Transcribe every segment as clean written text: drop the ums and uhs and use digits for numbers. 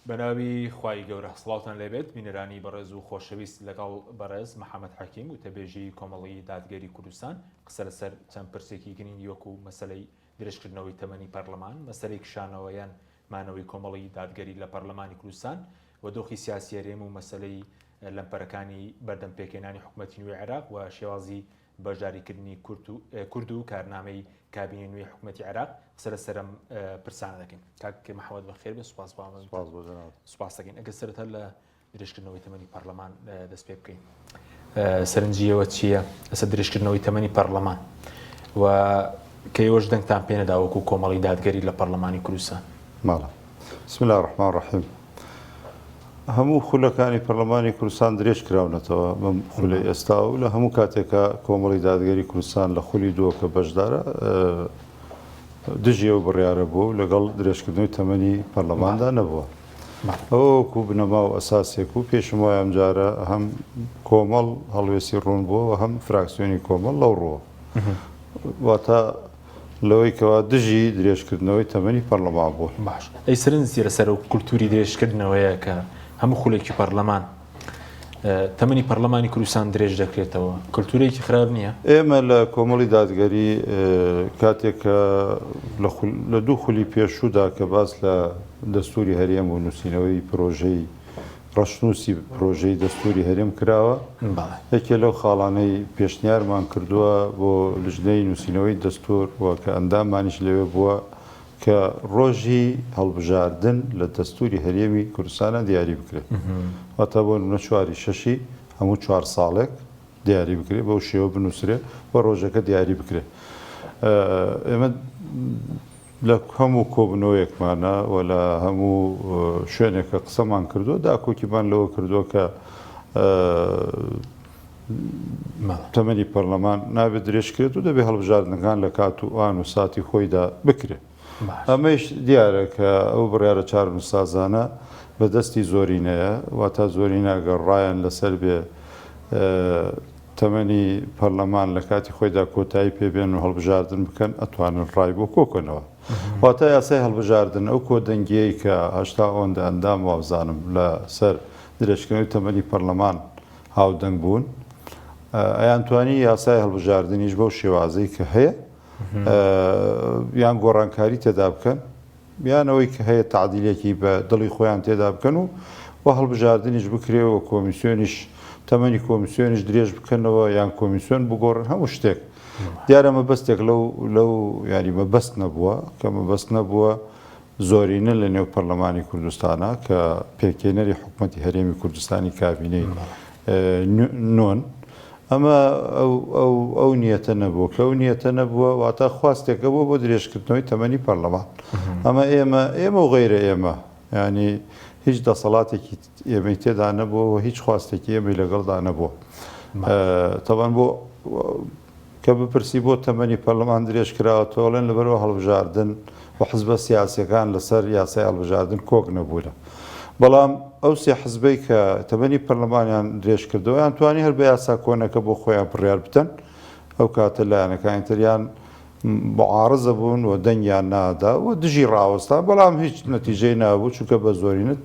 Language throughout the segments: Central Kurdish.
بەناوی خوای گەورە سڵاوتان لێبێت بینەرانی بەڕێز و خۆشەویست لەگەڵ بەڕێز محەممەد حەکیم و تەبێژی کۆمەڵی دادگەری کوردستان قسە لەسەر چەند پرسێکی گرنگی وەکو مەسلەی درێژکردنەوەی تەمەنی پەرلەمان مەسلەی کشانەوەیان مانەوەی کۆمەڵی دادگەری لە پەرلەمانی کوردستان و دۆخی سیاسی هەرێم و مەسلەی لەمپەرەکانی بەردەمپێکێنانی حکوومەتی نوێی عێراق و شێوازی بەشداریکردنی کورد و کارنامەی کابینی نوێی حکوومەتی عێراق قسە لەسەرم پرسانە دەکەین. کاک محەممەد بەخێر بێ سوپاس دەکەین. ئەگەر سەرەتا لە درێژکردنەوەی تەمەنی پەرلەمان دەست پێ بکەین. سەرنجیەوە چییە لەسەر درێژکردنەوەی تەمەنی پەرلەمان و کە ئێوەش دەنگتان پێ نەدا وەکو کۆمەڵی دادگەری لە پەرلەمانی کوردستان؟ ماڵە. بسم الله الرحمن الرحیم. هەموو خولەکانی پەرلەمانی کوردستان درێژ کراونەتەوە بەم خولەی ئێستا و لە هەموو کاتێکە کۆمەڵی دادگەری کوردستان لە خولی دووە کە بەشدارە دژیەوە بڕیارە بوو لەگەڵ درێژکردنەوەی تەمەنی پەرلەماندا نەبووە. ئەوەکو بنەما و ئەساسێک و پێشم وایە ئەم جارە هەم کۆمەڵ هەڵوێستی ڕوون بووە و هەم فراکسیۆنی کۆمەڵ لەو ڕووە. واتە لەوەی کەوا دژی درێژکردنەوەی تەمەنی پەرلەمان بوو. باش. ئەی سەرنجی لەسەر و کولتوری درێژکردنەوەیە کە هەموو خولێکی پەرلەمان تەمەنی پەرلەمانی کوردستان درێژ دەکرێتەوە، کولتورێکی خراپ نییە؟ ئێمە لە کۆمەڵی دادگەری کاتێک لە دوو خولی پێشوودا کە باس لە دەستوری هەرێم و نووسینەوەی پرۆژەی ڕەشنووسی پرۆژەی دەستوری هەرێم کراوە، یەکێ لەو خاڵانەی پێشنیارمان کردووە بۆ لژنەی نووسینەوەی دەستور کە ئەندامانیش لەوێ بووە کە ڕۆژی هەڵبژاردن لە دەستوری هەرێمی کوردستانە دیاری بکرێت. واتە بۆ نمونە 4/6 هەموو 4 ساڵێک دیاری بکرێت بەو شێوە بنووسرێت و ڕۆژەکە دیاری بکرێت. ئێمە لە هەموو کۆبنەوەیەکمانە و لە هەموو شوێنێکە قسەمان کردووە داکۆکیمان لەوە کردووە کە تەمەنی پەرلەمان نابێت درێژکرێت و دەبێت هەڵبژاردنەکان لە کات و ئان و ساتی خۆیدا بکرێت. ئەمەش دیارە کە ئەو بڕیارە چارنووسازانە بەدەستی زۆرینەیە واتە زۆرینە گەڕایان لەسەر بێ تەمەنی پەرلەمان لە کاتی خۆیدا کۆتایی پێبێن و هەڵبژاردن بکەن ئەتوانن ڕای بۆ کۆکۆنەوە. واتە یاسای هەڵبژاردن ئەو کۆدەنگیەی کە هەشتا ئەوەندە ئەندام وابزانم لە سەر درێژکردنەوەی تەمەنی پەرلەمان هاودەنگ بوون، ئەیانتوانی یاسای هەڵبژاردنیش بەو شێوازەی کە هەیە یان گۆڕانکاری تێدا بکەن یانەوەی کە هەیە تعدیلێکی بە دڵی خۆیان تێدا بکەن و هەڵبژاردنیش بکرێەوە کۆمیسیۆنیش تەمەنی کۆمیسیۆنیش درێژ بکەنەوە یان کۆمیسیۆن بگۆڕن هەموو شتێک. دیارە مەبەستێک لەو ینی مەبەست نەبووە کە مەبەست نەبووە زۆرینە لە نێو پەرلەمانی کوردستانە کە پێکێنەری حکوومەتی هەرێمی کوردستانی کابینەی نۆن ئەمە ئەو نیەتە نەبووە کە ئەو نیەتە نەبووە واتە خواستێکە بوو بۆ درێژکردنەوەی تەمەنی پەرلەمان. ئەمە ئێمە و غەیرە ئێمە ینی هیچ دەسەڵاتێکی ئێمەی تێدا نەبووە و هیچ خواستێکی ئێمەی لەگەڵدا نەبووە. تەبەن بۆ کە بپرسی بۆ تەمەنی پەرلەمان درێژ کراوەتەوەڵێن لەبەرەوە هەڵبژاردن و حزبە سیاسیەکان لەسەر یاسای هەڵبژاردن کۆک نەبوورە. بەڵام ئەو سێ حزبەی کە تەمەنی پەرلەمانیان درێژ کردەوە یان توانی هەر بە یاسا کۆنەکە بۆ خۆیان بڕیار بتەن ئەو کاتە لایەنەکانی تریان معارضە بوون و دەنگیان نادا و دژی ڕاوەستا بەڵام هیچ نەتیجەی نابوو چونکە بە زۆرینە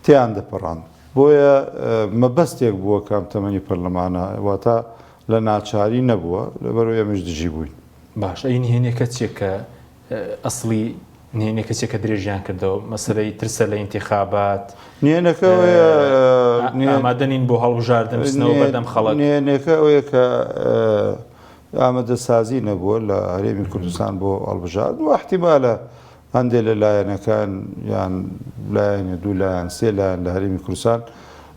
تیان دەپەڕاند. بۆیە مەبەستێک بووە کام تەمەنی پەرلەمانە واتە لە ناچاری نەبووە لەبەرەوەی ئەمەش دژی بووین. باش ئەی نهێنێکە چێکە ئەسڵی نهێنێکە چێکە درێژیان کردەوە مەسەلەی ترسە لە ئینتیخابات نهێنەکە ئامادەنین بۆ هەڵبژاردن بستنەوە بەردەم خەڵک. نهێنەکە ئەوەیە کە ئامادەسازی نەبووە لە هەرێمی کوردستان بۆ هەڵبژاردن و احتیمالە هەندێک لە لایەنەکان یان لایەنە دوو لایەن سێ لایەن لە هەرێمی کوردستان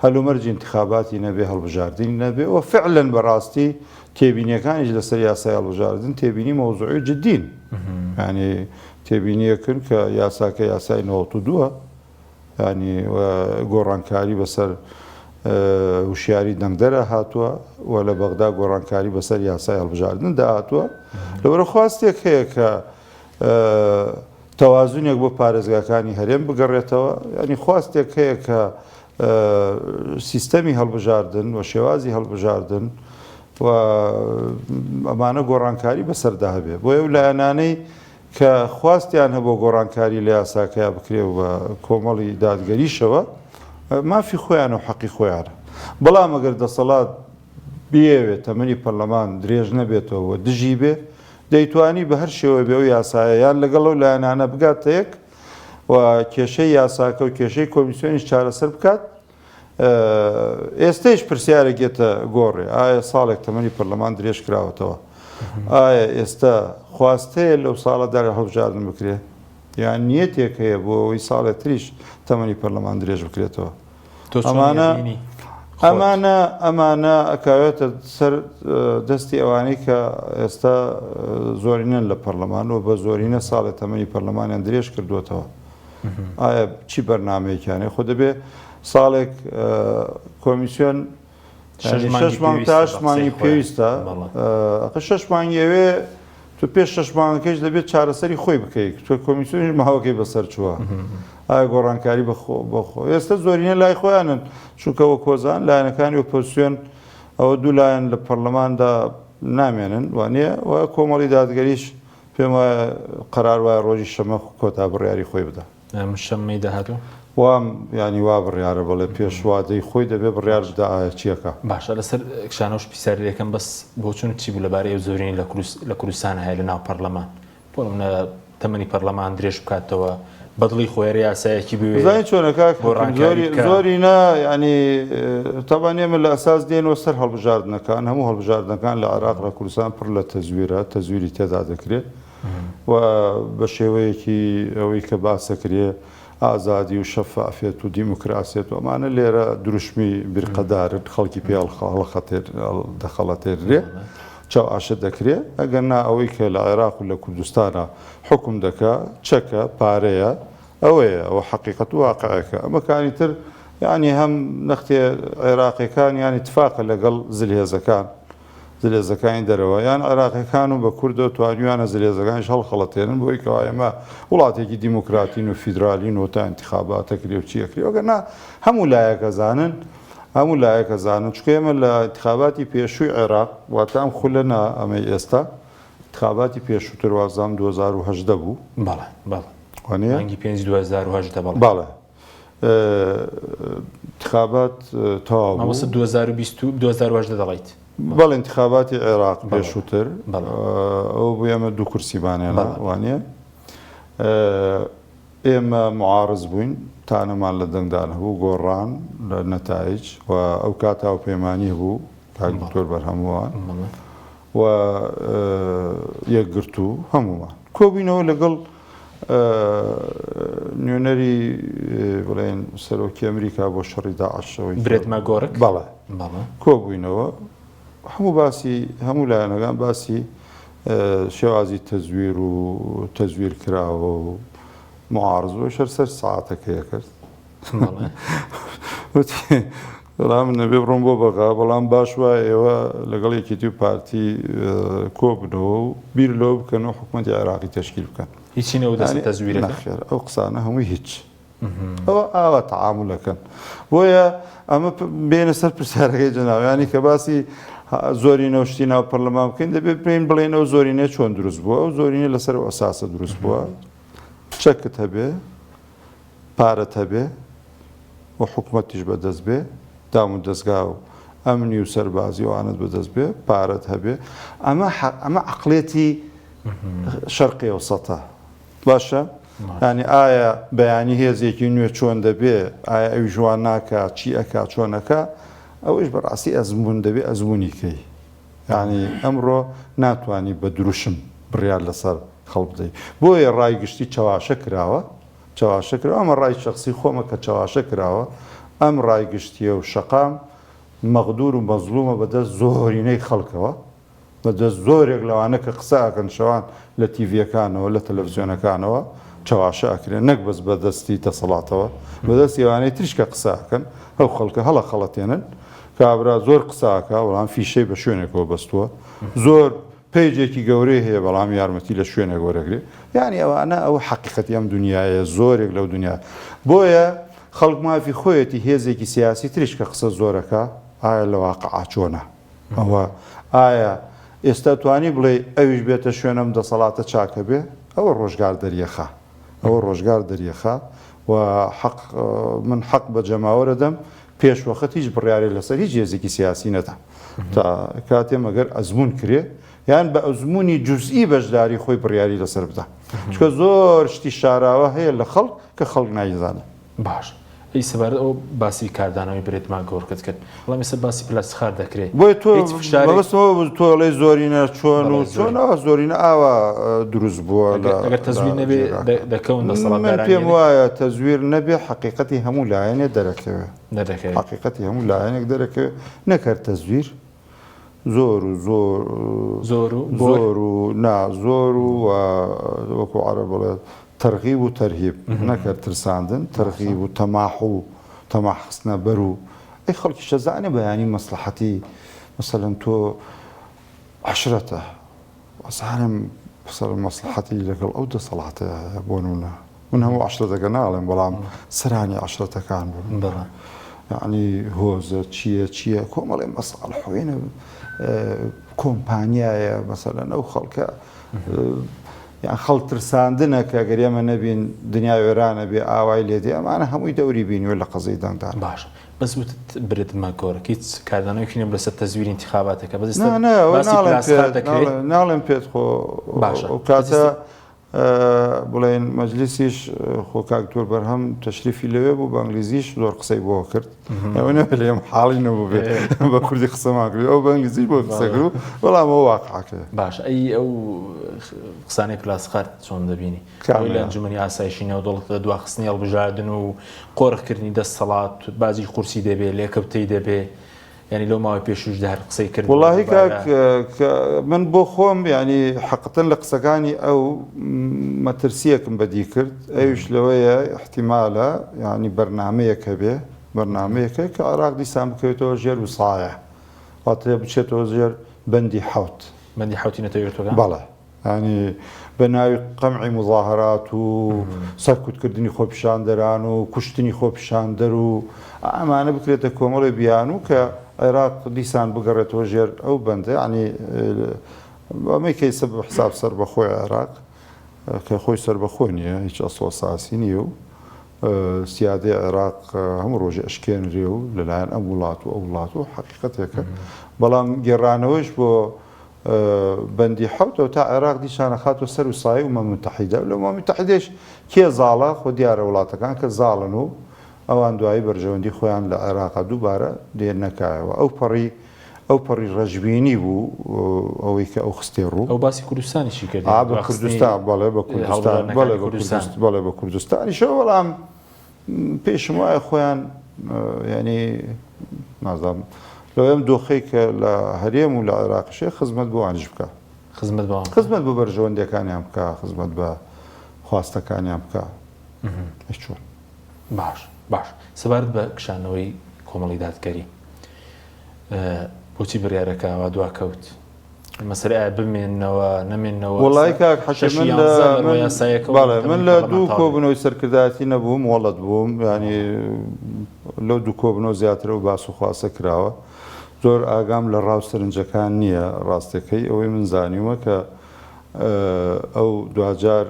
هەلومەرجی انتخاباتی نەبێ هەڵبژاردنی نەبێ و فعلەن بەڕاستی تێبینیەکانیش لەسەر یاسای هەڵبژاردن تێبینی مەوزوعی جددین ینی تێبینیەکن کە یاساکە یاسای 92 ینی گۆڕانکاری بەسەر وشیاری دەنگدەرە هاتووە و لە بەغدا گۆڕانکاری بەسەر یاسای هەڵبژاردن داهاتووە. لەبەرە خواستێک هەیە کە تەوازونێک بۆ پارێزگاکانی هەرێم بگەڕێتەوە ینی خواستێک هەیە کە سیستەمی هەڵبژاردن و شێوازی هەڵبژاردن و ئەمانە گۆڕانکاری بەسەردا هەبێ بۆ ئەو لایەنانەی کە خواستیان هەبوو گۆڕانکاری لە یاساکەیا بکرێ و بە کۆمەڵی دادگەریشەوە مافی خۆیان و حەقی خۆیانە. بەڵام ئەگەر دەسەڵات بێوێت تەمەنی پەرلەمان درێژ نەبێتەوە دژی بێ دەیتوانی بە هەر شێوە بێ و یاسایە یان لەگەڵ ئەو لایەنانە بگاتە یەک و کێشەی یاساکە و کێشەی کۆمیسیۆنیش چارەسەر بکات. ئێستش پرسیارێکێتە گۆڕێ ئایا ساڵێک تەمەنی پەرلەمان درێژ کراوەتەوە ئایا ئێستا خواستەیە لەو ساڵەدا هەڵبژاردن بکرێ یان نیەتێک هەیە بۆ ئەوەی ساڵێک تریش تەمەنی پەرلەمان درێژ بکرێتەوە. ئەمانە ئەکاوێتە سەر دەستی ئەوانەی کە ئێستا زۆرینەن لە پەرلەمان و بە زۆرینە ساڵێک تەمەنی پەرلەمانیان درێژ کردوێتەوە. ئایا چی بەرنمەیەکیانێ خۆ دەبێ ساڵێک کۆمیسیۆن 6 مانگ تا 8 مانگی پێویستە 6 مانگیەوێ تو پێش 6 مانگەکەش دەبێت چارەسەری خۆی بکەیت تۆ کۆمیسیۆنیش ماوەکەی بەسەر چووە ئایا گۆڕانکاری بەخۆ ئێستا زۆرینە لای خۆیانن چونکەوە کۆزان لایەنەکانی ئۆپۆزیسیۆن ئەوە دوو لایەن لە پەرلەماندا نامێنن وانە و کۆمەڵی دادگەریش پێم وایە قەرار وایە ڕۆژی شەمە کۆتا بڕیاری خۆی بدە شەممەی داهاتوو وام ینی وا بڕیارە بڵێ پێشوادەی خۆی دەبێت بڕیار بدە ئایا چیەکە باشە لەسەر کشانەوەش پیساریەکەم بەس بۆ چون چی بوو لەبارەی زۆرینی لە کوردستان هەیە لە ناو پەرلەمان بۆ منە تەمەنی پەرلەمان درێژ بکاتەوە بەدڵی خۆیان یاسایەکی بزانین چۆنەکە زۆرینە ینی تەبان ئێمە لە ئەساس دێنەوە سەر هەڵبژاردنەکان هەموو هەڵبژاردنەکان لە عێراق لە کوردستان پڕ لە تەزویری تێدا دەکرێت و بە شێوەیەکی ئەوەی کە باسەکرێ ئازادی و شەفافێت و دیموکراسێت و ئەمانە لێرە دروشمی برقەدارن خەڵکی پێڵ دەخەڵەتێرێ چاو ئاشە دەکرێت ئەگەر نا ئەوەی کە لە عێراق و لە کوردستانە حکم دەکا چەکە پارەیە ئەوەیە ئەوە حەقیقەت و واقعەکە ئەمەکانی تر ینی هەم نەختێ عێراقیەکان ینی اتفاقە لەگەڵ زلێزەکانی دەرەوە یان عێراقیەکان و بە کوردە توانیوانە زلێزەکانیش هەڵخەڵەتێنن بۆی کەوا ئێمە وڵاتێکی دیموکراتین و فیدرالین و تا انتخاباتەکرێ و چیەکرێ ئەگەنا هەموو لایەکە زانن چکە ئێمە لە انتخاباتی پێشووی عێراق واتام خولە نا ئەمەی ئێستا انتخاباتی پێشووتر وازام 2010 بوو بەڵێ 2010 بەڵێ انتخابات تەواو بوو 2010 دەڵیت بەڵێ انتخاباتی عێراق پێشووتر ئەو بوو ئێمە دوو کورسیبانێنە وانە ئێمە معارز بووین تانەمان لە دەنگدان هەبوو گۆڕان لە نەتایج و ئەو کاتاو پەیمانی هەبوو کاکتۆر بەرهەمووان و یەکگرت و هەمومان کۆبووینەوە لەگەڵ نوێنەری بڵێن سەرۆکی ئەمریکا بۆ شەڕی داعشەوەی برێتمە گۆڕک بەڵێ کۆبووینەوە هەموو باسی هەموو لایەنەکان باسی شێوازی تەزویر و تەزویر کراوە و معارزەوە شەر سەر ساعاتەکەیە کرد بەڵام نەبێ بڕۆم بۆ بەغا بەڵام باش وایە ئێوە لەگەڵ یەکێتی و پارتی کۆبنەوە و بیر لەوە بکەن و حکوومەتی عێراقی تەشکیل بکەن هیچی نەوە دەست تەزویرە نەخێر ئەو قسانە هەمووی هیچ ئەوە ئاوا تەعامولەکەن بۆیە ئەمە بێنە سەر پرسیارەکەی جەناویانی کە باسی زۆری نەوشتی ناو پەرلەمان بکەین دەبێت بین بڵێن ئەو زۆرینە چۆن دروست بووە ئەو زۆرینە لەسەر ئەساسە دروست بووە چەکت هەبێ پارەت هەبێ و حکوومەتیش بەدەست بێ دام و دەستگا و ئەمنی و سەربازی وانت بەدەست بێ پارەت هەبێ ئەمە عەقڵێتی شەرقی ئەوسەتە باشە ینی ئایا بەیانی هێزێکی نوێ چۆن دەبێ ئایا ئەوی ژوان ناکە چی ئەکا چۆنەکە ئەوەش بەڕاستی ئەزمون دەبێ ئەزمونیکەی ینی ئەمڕۆ ناتوانانی بە دروشم بڕیار لەسەر خەڵ بدەیت بۆیە ڕایگشتی چاواشە کراوە ئەمە ڕای شخصی خۆمە کە چاواشە کراوە ئەم ڕایگشتیە و شەقام مەغدور و مەزلومە بەدەست زۆرینەی خەڵکەوە بەدەست زۆرێک لەوانە کە قسەکەن شەوان لە تیڤەکانەوە لە تەلەڤیزیۆنەکانەوە چاواشە ئەکرێن نەک بەس بەدەستی دەسەڵاتەوە بەدەست ئێوانەی تریشکە قسەکەن ئەو خەڵکە هەڵە خەڵەتێنن کابرا زۆر قساکە بەڵام فیشەی بە شوێنێکەوە بەستووە زۆر پێیجێکی گەورەی هەیە بەڵام یارمەتی لە شوێنە گۆرەگرێ یعنی ئەوانە ئەو حەقیقەتی ئەم دنیاە زۆرێک لەو دنیا بۆیە خەڵک مافی خۆیەتی هێزێکی سیاسی تریش کە قسە زۆرەکە ئایا لە واقعا چۆنە ئەوە ئایا ئێستا توانی بڵێ ئەویش بێتە شوێنەم دەسەڵاتە چاکە بێ ئەوە ڕۆژگار دەریەخە ئەوە ڕۆژگار دەریەخە و من حەق بە جەماوەرە دەم پێش وەخت هیچ بڕیارێ لەسەر هیچ هێزێکی سیاسی نەدا تا کاتێ مەگەر ئەزمون کرێ یان بە ئەزمموی جوزئی بەشداری خۆی بڕیاری لەسەر بدە چکە زۆر شتی شاراوە هەیە لە خەڵک کە خەڵک نایزانە باش ئەی سەبارەت ئەو باسی کاردانەوەی برێتمان گۆڕکت کرد بەڵام ئێستا باسی پلاستخار دەکرێت بۆی تۆڵی زۆرینە چۆن و چۆنەوە زۆرینە ئاوا دروست بووە ئەگەر تەزویر نەبێ دەکەون من پێم وایە تەزویر نەبێ حقیقەتی هەموو لایەنێ دەرەکەوێ دەدەکەوێت حقیقەتی هەموو لایەنێک دەرەکەوێ نەکرد تەزویر زۆر و زۆر و وەکو عەرەب بڵێت تەرغیب و تەرهیب نەکرد ترساندن تەرغیب و تەماح و تەماحخستنە بەر و ئەی خەڵکی شەزانێ بەیانی مەسلحەتی مەسەلەن تۆ عەشرەتە ئەزانم مەسلحەتی لەگەڵ ئەو دەسەڵاتە بۆ نمونە من هەموو عەشرەتەکە ناڵێم بەڵام سەرانی عەشرەتەکان بوون یعنی هۆزە چییە کۆمەڵێ مەساڵحوێنە کۆمپانیایە مەسەلەن ئەو خەڵکە یان خەڵ ترساندنە کە گەر ئێمە نەبین دنیا وێرانە بێ ئاوای لێدێ ئەمانە هەمووی دەوری بینیوە لە قەزەی دەنگدان باش بەس برێتمە گۆڕ هیچ کاردانەوەی لەسەر تەزویر انتخاباتەکە بەس ناڵێم پێت خۆ کاتە بڵێن مەجلیسیش خۆ کاکتۆر بەرهەم تەشریفی لەوێ بوو بە ئەنگلیزیش زۆر قسەی بۆ کرد ئەوە نەبێت لێم حاڵی نەبوو بێت بە کوردی قسەمان کرد ئەو بە ئەنگلیزی بۆ قسەکرد و بەڵام ئەو واقعەکە باش ئەو قسانەی پلاسخار چۆن دەبینی لە ئەنجومەنی ئاسایشی نێودەوڵەتە دواخستنی هەڵبژاردن و قۆڕخکردنی دەسەڵات بازی قورسی دەبێت لێکەوتەی دەبێت ینی لەو ماوەی پێشوش هەر قسەی کرد وڵاهی من بۆ خۆم ینی حقتن لە قسەکانی ئەو مەترسیەکم بەدی کرد ئەوش لەوەیە احتیمالە ینی بەرنامەیەکە بێ بەرنامەیەکە کە عێراق دیسان بکەوێتەوە ژێر وسایە واتە بچێتەوە ژێر بەندی حەوت بەندی حەوتی نەتەوێتەوە بەڵێ ینی بە ناوی قەمعی مظاهرات و سەرکوتکردنی خۆپیشاندەران و کوشتنی خۆپیشاندەر و ئەمانە بکرێتە کۆمەڵی بیان و کە عێراق دیسان بگەڕێتەوە ژێر ئەو بەندە ینی ئەمەی کەیسە بە حساب سەر بەخۆی عێراق کە خۆی سەر بەخۆ نییە هیچ ئەسڵ ساسی نییە و سیادەی عێراق هەموو ڕۆژی ئەشکێنرێ و لەلایەن ئەم وڵات و ئەو وڵات و حقیقەتێکە بەڵام گێڕانەوەش بۆ بەندی حەوتەوە تا عێراق دیشانە خاتوە سەر و سایە و مەمتەحیدە لە مەمتەحیدێش کێ زاڵە خۆ دیارە وڵاتەکان کە زاڵن و ئەوان دوایی بەرژەوەندی خۆیان لە عێراقا دووبارە دێر نەکایەوە ئەو پەڕی ڕەشببینی بوو ئەوەی کە ئەو خستێ ڕوو ئەو باسی کوردستانیشی کرد بە کوردستان بەڵێ بە کوردستان بەڵێ بە کوردستانیشەوە بەڵام پێشم وایە خۆیان ینی نازانم لەوێم دۆخەی کە لە هەرێم و لە عێراقشێ خزمەت بۆوانش بکە خزمەت بۆ بەرژەوەندەکانیان بکە خزمەت بە خواستەکانیان بکە چۆن باش سەبارەت بە کشانەوەی کۆمەڵی دادگەری بۆچی بڕیارەکە وا دواکەوت مەسەلە بمێنەوە نەمێنەوە وڵای کاک حەشەم من لە دوو کۆبنەوەی سەرکردایەتی نەبووم وەڵەت بووم ینی لەو دوو کۆبنەوە زیاترە و باس و خواسە کراوە زۆر ئاگام لە ڕاو سەرنجەکان نییە ڕاستەکەی ئەوەی من زانیوە کە ئەو دوجار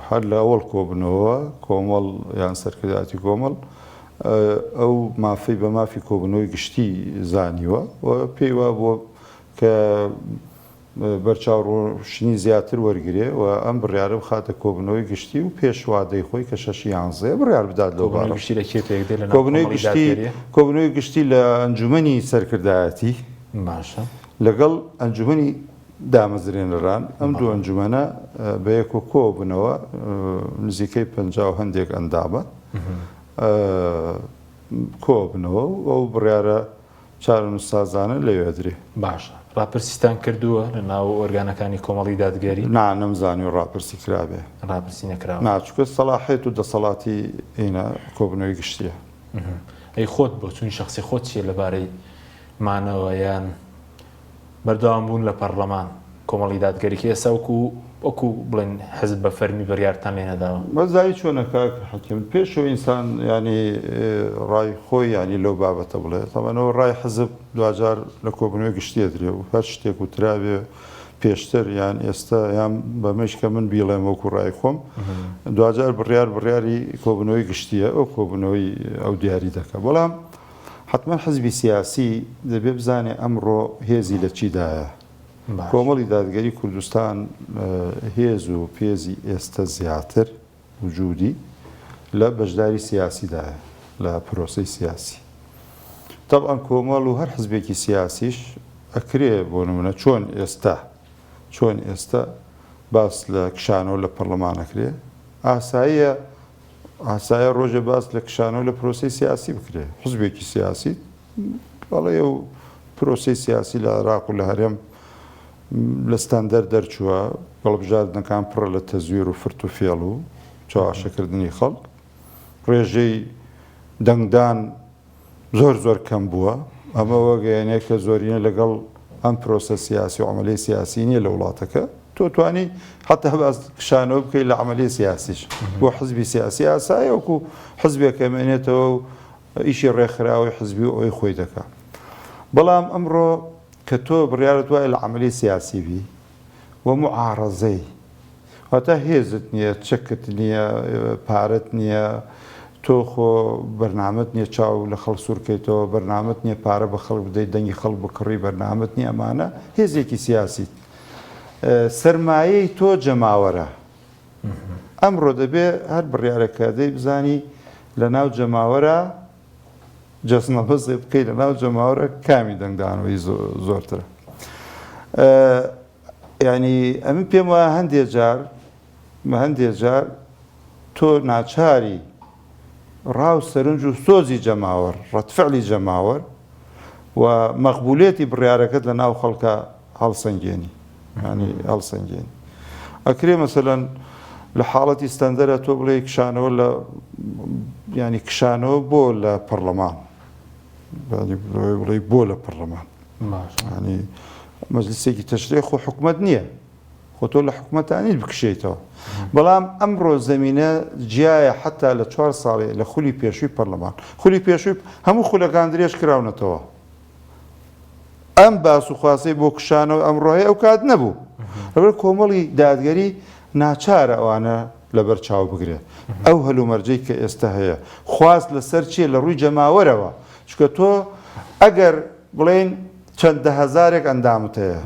هەر لە ئەوڵ کۆبنەوە کۆمەڵ یان سەرکردایەتی کۆمەڵ ئەو مافەی بە مافی کۆبنەوەی گشتی زانیوە و پێی وا بۆ کە بەرچاوڕۆشنی زیاتر وەرگێ و ئەم بڕیارە بخاتە کۆبنەوەی گشتی و پێشوادەی خۆی کە 6 بڕیار بدات لەو کۆبنەوەی گشتی لە ئەنجومەنی سەرکردایەتی باشە لەگەڵ ئەنجومەنی دامەزرێنەران ئەم دوو ئەنجومەنە بە یەک و کۆ بنەوە نزیکەی 50 هەندێک ئەندامە کۆ بنەوە و ئەو بڕیارە چارە نووسازانە لەوێدرێ باشە ڕاپرسیستان کردووە لە ناو ئۆرگانەکانی کۆمەڵی دادگەری نەمزانی و ڕاپرسی کرابێ ڕاپرسی نەکراوە ناچکە سەلاحێت و دەسەڵاتی ئینە کۆبنەوەی گشتیە ئەی خۆت بۆ چوونی شخصی خۆت چیە لەبارەی مانەوە یان بەردەوام بوون لە پەرلەمان کۆمەڵی دادگەری ئێستا وەکو بڵێن حەزب بە فەرمی بەریارتان لێ نەداوە بەزایی چۆنە کاک حەکیم پێشەوە ئینسان ینی ڕای خۆی ینی لەو بابەتە بڵێ تەمەنەوە ڕای حەزب دوجار لە کۆبنەوەی گشتیە درێ و هەر شتێک و تراوێ پێشتر یان ئێستا یان بەمەش کە من بیڵێم وەکو ڕای خۆم دوجار بڕیاری کۆبنەوەی گشتیە ئەو کۆبنەوەی ئەو دیاری دەکە بەڵام حتمما حزبی سیاسی دەبێ بزانێ ئەمڕۆ هێزی لە چیدایە کۆمەڵی دادگەری کوردستان هێز و پێزی ئێستا زیاتر وجودی لە بەشداری سیاسیدایە لە پرۆسەی سیاسی طبعا کۆمەڵ و هەر حزبێکی سیاسیش ئەکرێ بۆ نمونە چۆن ئێستا باس لە کشانەوە لە پەرلەمانەکرێ ئاسایە ڕۆژە باس لە کشانەوە لە پرۆسی سیاسی بکرێ حزبێکی سیاسی بەڵێ ئەو پرۆسی سیاسی لە عێراق و لە هەرێم لە ستاندەر دەرچووە بەڵبژاردنەکان پڕە لە تەزویر و فرت و فێڵ و چاواشەکردنی خەڵک ڕێژەی دەنگدان زۆر کەم بووە ئەمە وەگەیانەیە کە زۆرینە لەگەڵ ئەم پرۆسە سیاسی و عملی سیاسی نییە لە وڵاتەکە تۆ توانی حتا باز کشانەوە بکەیت لە عملی سیاسیش بۆ حزبی سیاسی ئاسایە وەکو حزبێکە مێنێتەوە و ئیشی ڕێکخراوی حزبی و ئەوی خۆی دەکات بەڵام ئەمڕۆ کە تۆ بڕیارت وایە لە عملی سیاسی بی و معارەزەی واتە هێزت نییە چەکت نییە پارەت نییە تۆ خۆ بەرنامەت نییە چاو لە خەڵ سوورکەیتەوە بەرنامەت نییە پارە بە خەڵک بدەیت دەنگی خەڵک بکڕی بەرنامەت نییە ئەمانە هێزێکی سیاسی سەرمایەی تۆ جەماوەرە ئەمڕۆ دەبێ هەر بڕیارەکە دەی بزانی لە ناو جەماوەرە جەستنەبەزێ بکەیت لە ناو جەماوەرە کامی دەنگدانەوەی زۆرترە ینی ئەمن پێم وایە هەندێک جار تۆ ناچاری ڕاو سەرنج و سۆزی جەماوەر ڕەتفعلی جەماوەر و مەقبولێتی بڕیارەکەت لە ناو خەڵکە هەڵسەنگێنی ینی هەڵسەنگێنی ئەکرێ مەسەلەن لە حاڵەتی ستەندەرە تۆ بڵێ کشانەوە لە ینی کشانەوە بۆ لە پەرلەمان بڵێ بۆ لە پەرلەمان ینی مەجلیسێکی تەشریع خۆ حکومەت نییە خۆ تۆ لە حکومەتانیت بکشیتەوە بەڵام ئەمڕۆ زەمینە جیایە حتا لە 4 ساڵێ لە خولی پێشووی پەرلەمان خولی پێشووی هەموو خولەکان درێژ کراونەتەوە ئەم باس و خواسەی بۆ کشانەوە ئەمڕۆهەیە ئەو کات نەبوو لەبەر کۆمەڵی دادگەری ناچارە ئەوانە لەبەر چاو بگرێت ئەو هەلومەرجەی کە ئێستا هەیە خواست لەسەر چیە لە ڕووی جەماوەرەوە چکە تۆ ئەگەر بڵێن چەند دەهەزارێک ئەندامت هەیە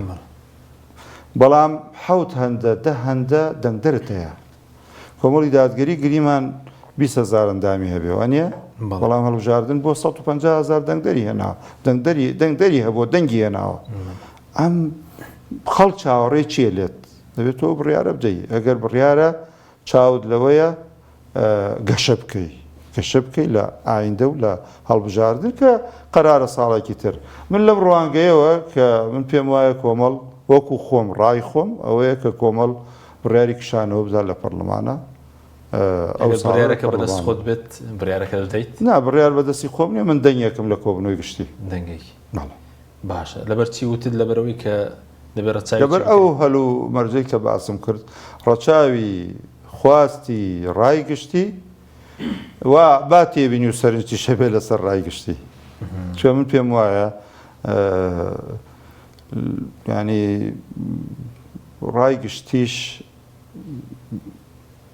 بەڵام 10 دەنگدەرت هەیە کۆمەڵی دادگەری گریمان 20,000 ئەندامی هەبێ وانە بەڵام هەڵبژاردن بۆ 150,000 دەنگدەری هێناوە دەنگدەری هەبوو دەنگی هێناوە ئەم خەڵ چاوەڕێ چیە لێت دەبێت تۆ بڕیارە بدەی ئەگەر بڕیارە چاوت لەوەیە گەشە بکەی لە ئایندە و لە هەڵبژاردن کە قەرارە ساڵێکی تر من لەم ڕوانگەیەوە کە من پێم وایە کۆمەڵ وەکو خۆم ڕای خۆم ئەوەیە کە کۆمەڵ بڕیاری کشانەوە بزار لە پەرلەمانە ئەو بڕیارەکە بەدەست خۆت بێت بڕیارەکە دەدەیت نا بڕیار بەدەستی خۆم نیە من دەنگێکم لە کۆبنەوەی گشتی دەنگێکی باشە لەبەر چی وتت لەبەرەوەی کە لەبەر ئەو هەلو مەرجەی کە باسم کرد ڕەچاوی خواستی ڕای گشتی و با تێبینی و سەرنجی شەبێ لەسەر ڕای گشتی چۆ من پێم وایە ینی ڕای گشتیش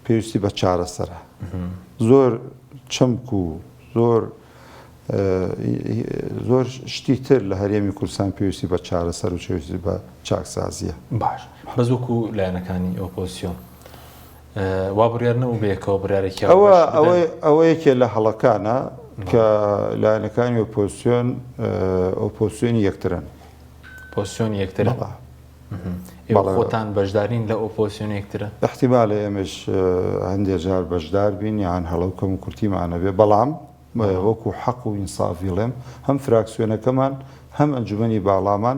پێویستی بە چارەسەرە زۆر چەمک و زۆر شتی تر لە هەرێمی کوردستان پێویستی بە چارەسەر و پێویستی بە چاکسازیە باش بەس وەکو لایەنەکانی ئۆپۆزیسیۆن وا بڕیار نەبوو بێکەوە بڕیارێکی ئەوە یەکێ لە هەڵەکانە کە لایەنەکانی ئۆپۆزیسیۆنی یەکترن پۆزیسیۆنی یەکترە خۆتان بەشدارین لە ئۆپۆزیسیۆن یەکترە احتیمالە ئێمەش هەندێک جار بەشدار بین یان هەڵەوکەم و کورتیمانە بێ بەڵام وەکو حەق و ئینسافیڵێم هەم فراکسیۆنەکەمان هەم ئەنجومەنی باڵامان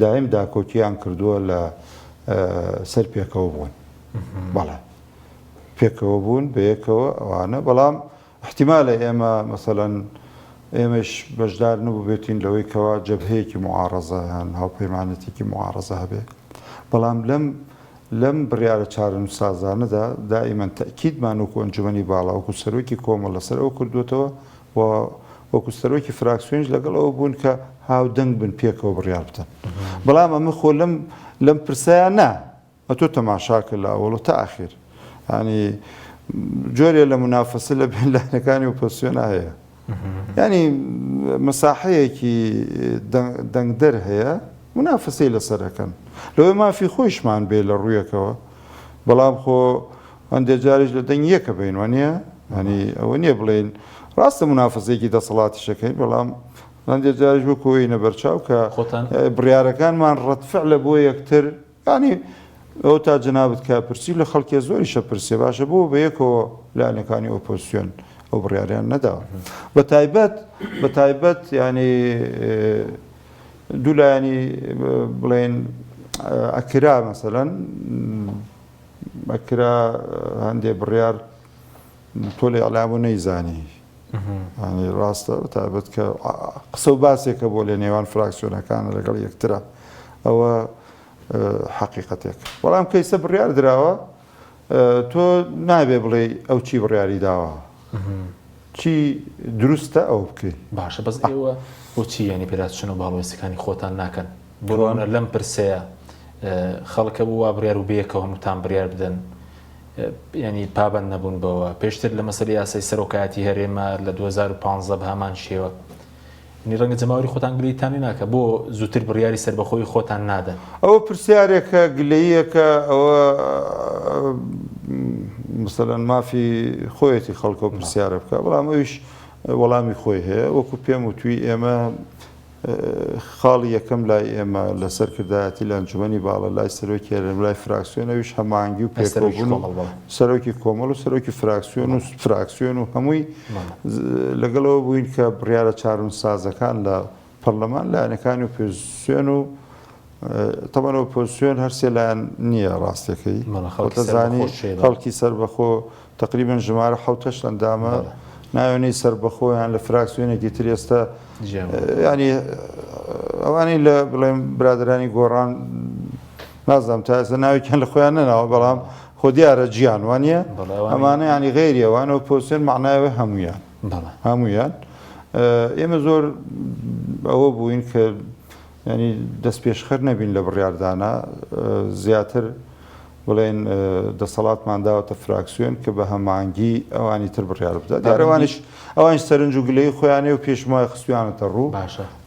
دایم داکۆکییان کردووە لە سەر پێکەوە بوون بەڵێ پێکەوە بوون بەیەکەوە ئەوانە بەڵام احتیمالە ئێمە مەسەلەن ئێمەش بەشدار نەبوو بێتین لەوەی کەوا جەبهەیەکی معارەزە یان هاوپەیمانەتێکی معارەزە هەبێ بەڵام لەم بڕیارە چارەنووسسازانەدا دائیمەن تەکیدمان وەکو ئەنجومەنی باڵا وەکو سەرۆکی کۆمەڵ لەسەر ئەو کردوێتەوە و وەکو سەرۆکی فراکسیۆنش لەگەڵەوە بوون کە هاودەنگ بن پێکەوە بڕیار بدەن بەڵام ئەمە خۆ لەم پرسیان نا ئەتۆ تەماشاکە لە ئەوڵ تا ئاخیر ینی جۆرێ لە منافەسە لە بێنلایەنەکانی ئۆپۆزیسیۆن هەیە ینی مەساحەیەکی دەنگدەر هەیە منافەسەی لەسەرەکەن لەوەی مافی خۆیشمان بێ لە ڕوویەکەوە بەڵام خۆ هەندێک جاریش لە دەنگ یەکە بین وانە ینی ئەوە نییە بڵێن ڕاستە منافەسێکی دەسەڵاتی شەکەین بەڵام هەندێک جاریش بۆ کۆی نەبەرچاو کە بڕیارەکانمان ڕەتفعلە بۆ یەکتر ینی ئەو تا جەنابەت کاپرسی لە خەڵکی زۆری شەپرسێ باشە بۆ بە یەکەوە لایەنەکانی ئۆپۆزیسیۆن ئەو بڕیاریان نەداوە بە تایبەت ینی دوو لایەنی بڵێن ئەکرا مەسەلەن ئەکرا هەندێک بڕیار تۆ لە ئەعلام و نەیزانی ینی ڕاستە تایبەت کە قسە و باسێکە بۆ لە نێوان فراکسیۆنەکانە لەگەڵ یەکترا ئەوە حقیقەتێک بەڵام کەیسە بڕیار درراوە تۆ نابێ بڵێ ئەو چی بڕیاری داوە چی دروستە ئەو بکەیت باشە بەس ئێوە بۆچی ینی پێراچن و باڵێستەکانی خۆتان ناکەن بڕۆنە لەم پرسەیە خەڵکە بوو وا بڕیار و بەیەکەوە هەمووتان بڕیار بدەن ینی پابند نەبوون بەوە پێشتر لە مەسەلەی یاسای سەرۆکایەتی هەرێمە لە 2015 بە هەمان شێوە نی ڕەنگە جەماوەری خۆتان گلەیتانی ناکە بۆ زووتر بڕیاری سەربەخۆی خۆتان نادەن ئەوە پرسیارێکە گلەیەکە ئەوە مثلەن مافی خۆیەتی خەڵکە و پرسیارە بکە بەڵام ئەویش وەڵامی خۆی هەیە وەکو پێم وتوی ئێمە خاڵی یەکەم لای ئێمە لە سەرکردایەتی لە ئەنجومەنی باڵە لای سەرۆکی هەرێم لای فراکسیۆنەویش هەمانگی و پێکەوەبوون سەرۆکی کۆمەڵ و سەرۆکی فراکسیۆن و هەمووی لەگەڵەوە بووین کە بڕیارە چارەسازەکان لە پەرلەمان لایەنەکانی ئۆپۆزیسیۆن و تەمان ئۆپۆزیسیۆن هەرسێ لایەن نییە ڕاستەکەی دەزانی خەڵکی سەربەخۆ تقریبن ژمارە 7 ئەندامە ناوێنەی سەربەخۆیان لە فراکسیۆنێکی تر ئێستا ینی ئەوانەی لە بڵێم برادرانی گۆڕان نازانم تا ئێستا ناوێکیان لە خۆیان نەناوە بەڵام خۆ دیارە گیان وانە ئەمانە ینی غێری ئەوانە ئۆپۆزیسیۆن معناوێ هەمویان ئێمە زۆر ئەوە بووین کە ینی دەست پێشخەر نەبین لە بڕیاردانە زیاتر بڵێن دەسەڵاتمان داوەتە فراکسیۆن کە بە هەمانگی ئەوانی تر بڕیار بدە دیارەوانش ئەوانش سەرنج و گلەی خۆیانێ و پێشمای خستویانەتە ڕوو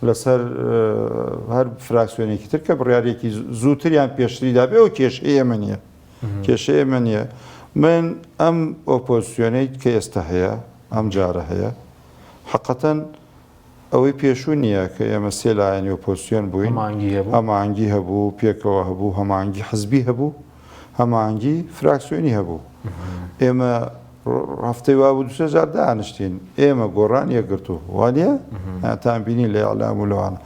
لەسەر هەر فراکسیۆنێکی تر کە بڕیارێکی زووتریان پێشتریدا بێ و کێشەی ئێمە نییە کێشەی ئێمە نییە من ئەم ئۆپۆزیسیۆنەی کە ئێستا هەیە ئەم جارە هەیە حقەتەن ئەوەی پێشوو نییە کە ئێمە سێ لایەنی ئۆپۆزیسیۆن بووین هەمانگی هەبوو پێکەوە هەبوو هەمانگی حزبی هەبوو هەمانگی فراکسیۆنی هەبوو ئێمە هەفتەی وا بوو 2000 دانیشتین ئێمە گۆڕان یەکگرتو وانە تان بینی لە ئەعلام و لەوانە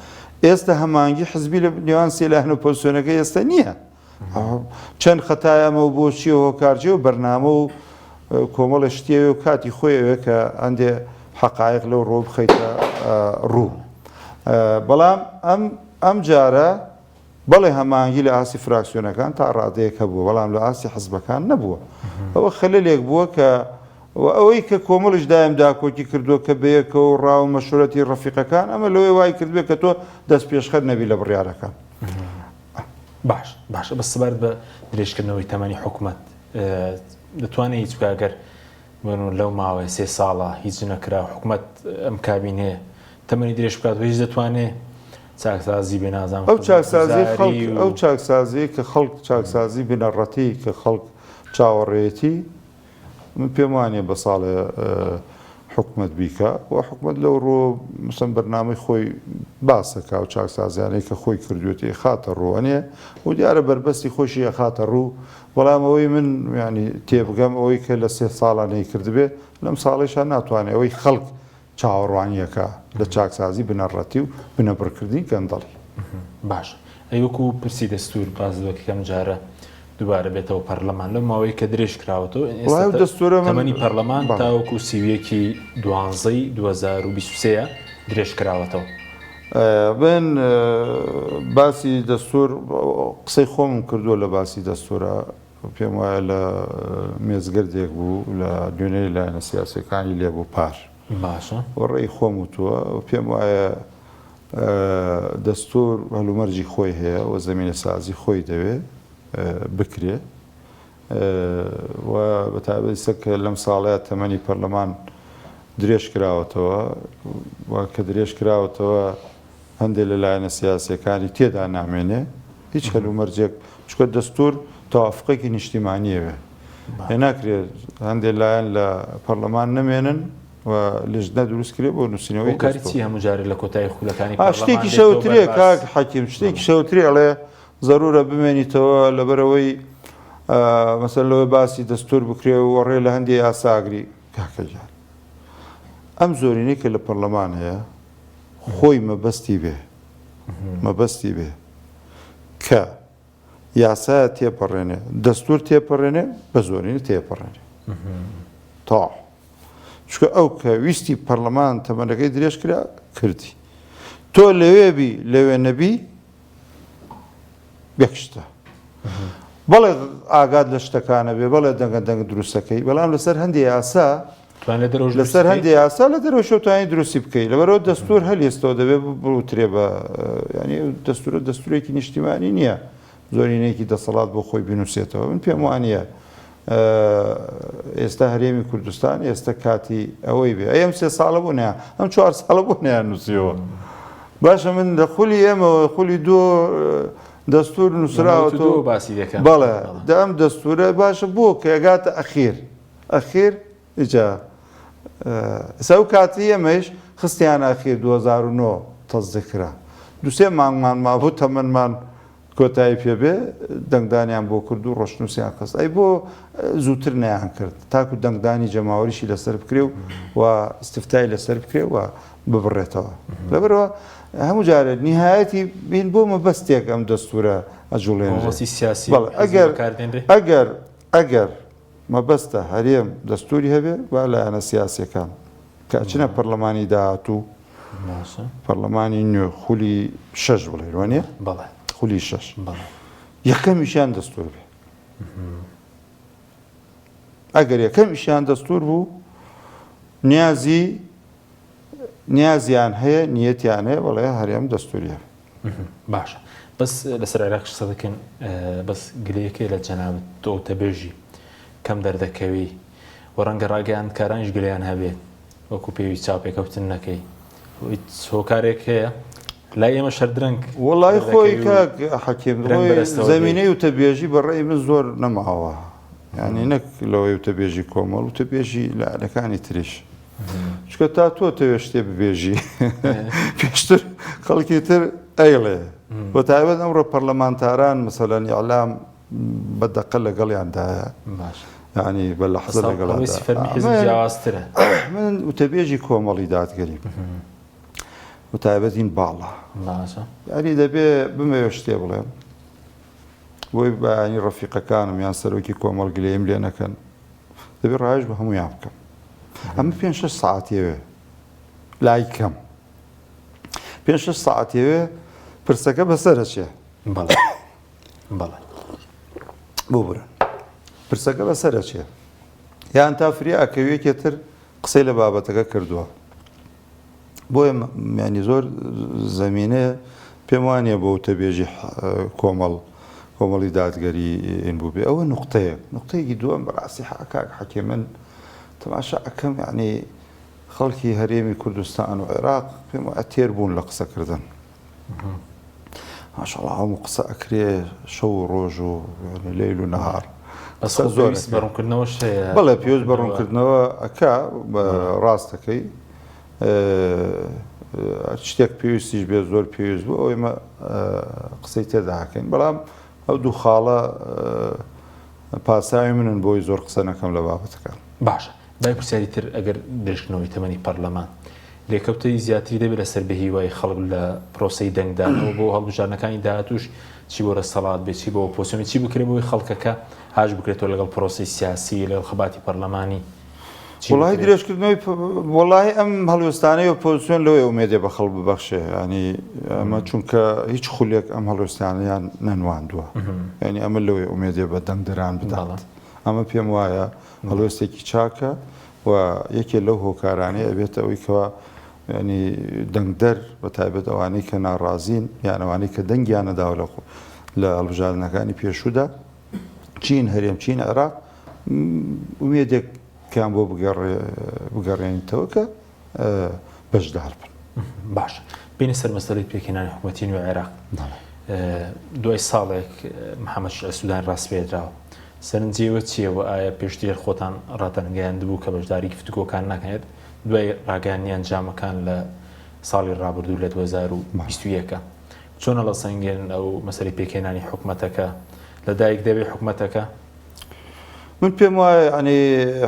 ئێستا هەمانگی حزبی لە نێوان سێ لایەن ئۆپۆزیسیۆنەکە ئێستا نییە چەند خەتای ئەمە و بۆچی و هۆکارجێ و بەرنامە و کۆمەڵە شتێوێ و کاتی خۆیەوێ کە ئەندێ حەقایق لەو ڕۆ بخەیتە ڕوو بەڵام ئەم جارە بەڵێ هەمانگی لە ئاسی فراکسیۆنەکان تا ڕادەیەک هەبووە بەڵام لە ئاسی حزبەکان نەبووە ئەوە خەلەلێک بووە کە ئەوەی کە کۆمەڵش دایم داکۆکی کردووە کە بەیەکە و ڕاو مەشورەتی ڕەفیقەکان ئەمە لەوەی وای کردوێت کە تۆ دەست پێشخەر نەبی لە بڕیارەکان باشە بە سبارەت بە درێژکردنەوەی تەمەنی حکوومەت دەتوانێت هیچ کاگەر لەو ماوەی 3 ساڵە هیچ نەکرا حکوومەت ئەم کابین هەیە تەمەنی درێژ بکات هیچ دەتوانێت چاکسازی بێ نازانم ئەو چاکسازی کە خەڵک چاکسازی بنەڕەتی کە خەڵک چاوەڕێتی من پێم وانێ بە ساڵێ حکوومەت بیکە و حکوومەت لەو ڕۆ مثلا بەرنامەی خۆی باسەکە و چاکسازیانەی کە خۆی کردوێتی خاتە ڕوانێ و دیارە بربەستی خۆشی خاتە ڕوو بەڵام ئەوەی من ینی تێبگەم ئەوەی کە لە 3 ساڵانەی کردبێ لەم ساڵیشان ناتوانێت ئەوەی خەڵک چاوەڕوانیەکە لە چاکسازی بنەڕەتی و بنەبڕکردنی گەندەڵی باش ئەیوەکو پرسی دەستور بازەکەم جارە دووبارە بێتەوە پەرلەمان لەو ماوەی کە درێژ کراوەتەوە تەمەنی پەرلەمان تاوەکو سیویەکی 2023 درێژ کراوەتەوە بن باسی دەستور قسەی خۆم کردووە لە باسی دەستورە پێم وایە لە مێزگردێک بوو لە دوێنەی لایەنە سیاسەکانی لێبوو پار باشە وەڕێی خۆم وتووە و پێم وایە دەستور هەلومەرجی خۆی هەیە و زمینە سازی خۆی دەوێت بکرێ و بەتابەتی سەکە لەم ساڵەیە تەمەنی پەرلەمان درێژ کراوەتەوە و کە درێژ کراوەتەوە هەندێک لەلایەنە سیاسیەکانی تێدا نامێنێ هیچ هەلومەرجێک چکە دەستور تەوافقێکی نیشتیمانیەوێ هێ ناکرێت هەندێک لایەن لە پەرلەمان نەمێنن و لژنە دروست کرێ بۆ نووسینەوەی کاری چی هەموو جارێ لە کۆتایی خولەکانی شتێکی شەوترێ کاک حەکیم شتێکی شەوتری ئەڵێ ضرورە بمێنیتەوە لەبەرەوەی مەسەلەوەی باسی دەستور بکرێ و وەڕێ لە هەندێک یاساگری کاکەجان ئەم زۆرینەی کە لە پەرلەمان هەیە خۆی مەبەستی بێ کە یاسایە تێپەڕێنێ دەستور تێپەڕێنێ بە زۆرینە تێپەڕێنێ تا چکە ئەو کە ویستی پەرلەمان تەمەنەکەی درێژ کرا کردی تۆ لەوێبی لەوێ نەبی یەکشتە بەڵێ ئاگاد لە شتەکانە بێ بەڵێ دەنگ دروستەکەی بەڵام لەسەر هەندێک یاسا لەسەر هەندێک یاسا لە دەرەوە شەوتانی دروستی بکەیت لەبەرەوە دەستور هەلێستەوە دەبێت بڕوترێ بە ینی دەستورە دەستورێکی نیشتیمانی نییە زۆرینەیەکی دەسەڵات بۆ خۆی بنووسێتەوە من پێم وانە ئێستا هەرێمی کوردستان ئێستا کاتی ئەوەی بێ ئەم 3 ساڵە بوو نە ئەم 4 ساڵە بوو نیان نووسیەوە باشە من لە خولی ئێمەوە خولی دۆ دەستور نووسراوەتەوە باسی دەکەم بەڵێ ئەم دەستورە باشە بوو کە ئەگاتە ئەخیر ئیجا ئەو کاتی ئێمەش خستیان ئەخیر 2009 تەزدەکرا دوسێ مانگمان مابوو تەمەنمان کۆتایی پێبێ دەنگدانیان بۆ کرد و ڕۆشنووسیان خست ئەی بۆ زووتر نەیان کرد تاکو دەنگدانی جەماوەریشی لەسەر بکرێ و استفتای لەسەر بکرێ و ببڕێتەوە لەبەرەوە هەموو جارە نیهایەتی بین بۆ مەبەستێک ئەم دەستورە ئەجوڵێن ئەگەر مەبەستە هەرێم دەستوری هەبێ با لایەنە سیاسیەکان کاچنە پەرلەمانی داهاتوو پەرلەمانی نوێ خولی 6 بڵێ وانێ خولی 6 یەکەمیشیان دەستور بێ ئەگەر یەکەمیشیان دەستور بوو نیازیان هەیە نیەتیان هەیە بەڵێ هەرێم دەستوریە باشە بەس لەسەر عێراق قسە دەکەن بەس گلەیەکێ لە جەنابەت تۆ تەبێژی کەم دەردەکەوی و ڕەنگە ڕاگەیان کارانش گلەیان هەبێت وەکو پێوی چاپێکەوتن نەکەی هۆکارێک هەیە لای ئێمە شەردرنگ وەڵای خۆی کاک حەکیم زەمینەی وتەبێژی بەڕێی من زۆر نەماوە یعنی نەک لەوەی وتەبێژی کۆمەڵ وتەبێژی لایەنەکانی تریش چکە تا تۆ تەوێ شتێ ببێژی پێشتر خەڵکی تر ئەیڵێ بۆ تایبەت ئەمڕۆ پەرلەمانتاران مەسەلەن ئیعلام بەدەقە لەگەڵیاندایە ینی بە لەحزە لەگەڵاسترە من وتەبێژی کۆمەڵی دادگەری و تایبەتین باڵە یعنی دەبێ بمەوێ شتێ بڵێم بۆی بەینی ڕەفیقەکانم یان سەرۆکی کۆمەڵ گلەیم لێ نەکەن دەبێت ڕایش بە هەمویان بکەم ئەمە 5-6 ساعتیەوێ لای کەم 5-6 ساعتیەوێ پرسەکە بەسەرە چێ بۆ برن پرسەکە بەسەرە چێ یان تا فریا ئەکەوێکێتر قسەی لە بابەتەکە کردووە بۆیە میانی زۆر زەمینەیە پێم وانە بۆ وتەبێژی کۆمەڵی دادگەری ئین بوو بێ ئەوە نقطەیەکی دووەم بەڕاستی کاک حەکیم من تەماشا ئەەکەم یعنی خەڵکی هەرێمی کوردستان و عێراق پێم وایە تێر بوون لە قسەکردن ماشەڵڵا هەموو قسە ئەکرێ شەو و ڕۆژ و لەیل و نەهار زۆر بەڕوونکردنەوەش بەڵێ پێویست بەڕوونکردنەوە ئەکا بە ڕاستەکەی شتێک پێویستیش بێ زۆر پێویست بوو ئەو ئێمە قسەی تێداکەین بەڵام ئەو دوو خاڵە پاساوی منن بۆی زۆر قسە نەکەم لە بابەتەکان باشە بای پرسیاری تر ئەگەر درێژکردنەوەی تەمەنی پەرلەمان لێکەوتەی زیاتری دەبێت لەسەر بەهیوای خەڵک لە پرۆسەی دەنگدانەوە بۆ هەڵبژارنەکانی داهاتووش چی بۆ ڕەسەڵات بێت چی بۆ ئۆپۆزیسیۆن چی بکرێت بۆی خەڵکەکە هاش بکرێتەوە لەگەڵ پرۆسەی سیاسی لەگەڵ خەباتی پەرلەمانی وڵی درێژکردنەوەی وڵی ئەم هەڵوێستانەی ئۆپۆزیسیۆن لەوەی ئومێدێ بە خەڵ ببەخشێ ینی ئەمە چونکە هیچ خولێک ئەم هەڵوێستانیان نەنواندووە ینی ئەمە لەوەی ئومێدێ بە دەنگدەران بدات ئەمە پێم وایە هەڵوێستێکی چاکە و و یەکێ لەو هۆکارانەیە ئەبێتە ئەوەی کەوا ینی دەنگدەر بە تایبەت ئەوانەی کە ناڕازین یان ئەوانەی کە دەنگیان نەداوە لە هەڵبژاردنەکانی پێشوودا چین هەرێم چین عێراق ومێدێکیان بۆ بگەڕێنیتەوە کە بەشدار بن. باش بینی سەر مەسەلەی پێکهێنانی حکوومەتی نوێ عێراق دوای ساڵێک محەممەد سوودان ڕاستپێدراوە سەرنجیەوە چیەوە ئایا پێشتر خۆتان ڕاتەنگەیان بوو کە بەشداری گفتوگۆکان ناکەێت دوای ڕاگەیانیان جامەکان لە ساڵی ڕابردوو لە 2021 چۆنە لە سەنگێن ئەو مەسەری پێکهێنانی حکوومەتەکە لەدایک دەبێت حکوومەتەکە؟ من پێم وایە ئەنی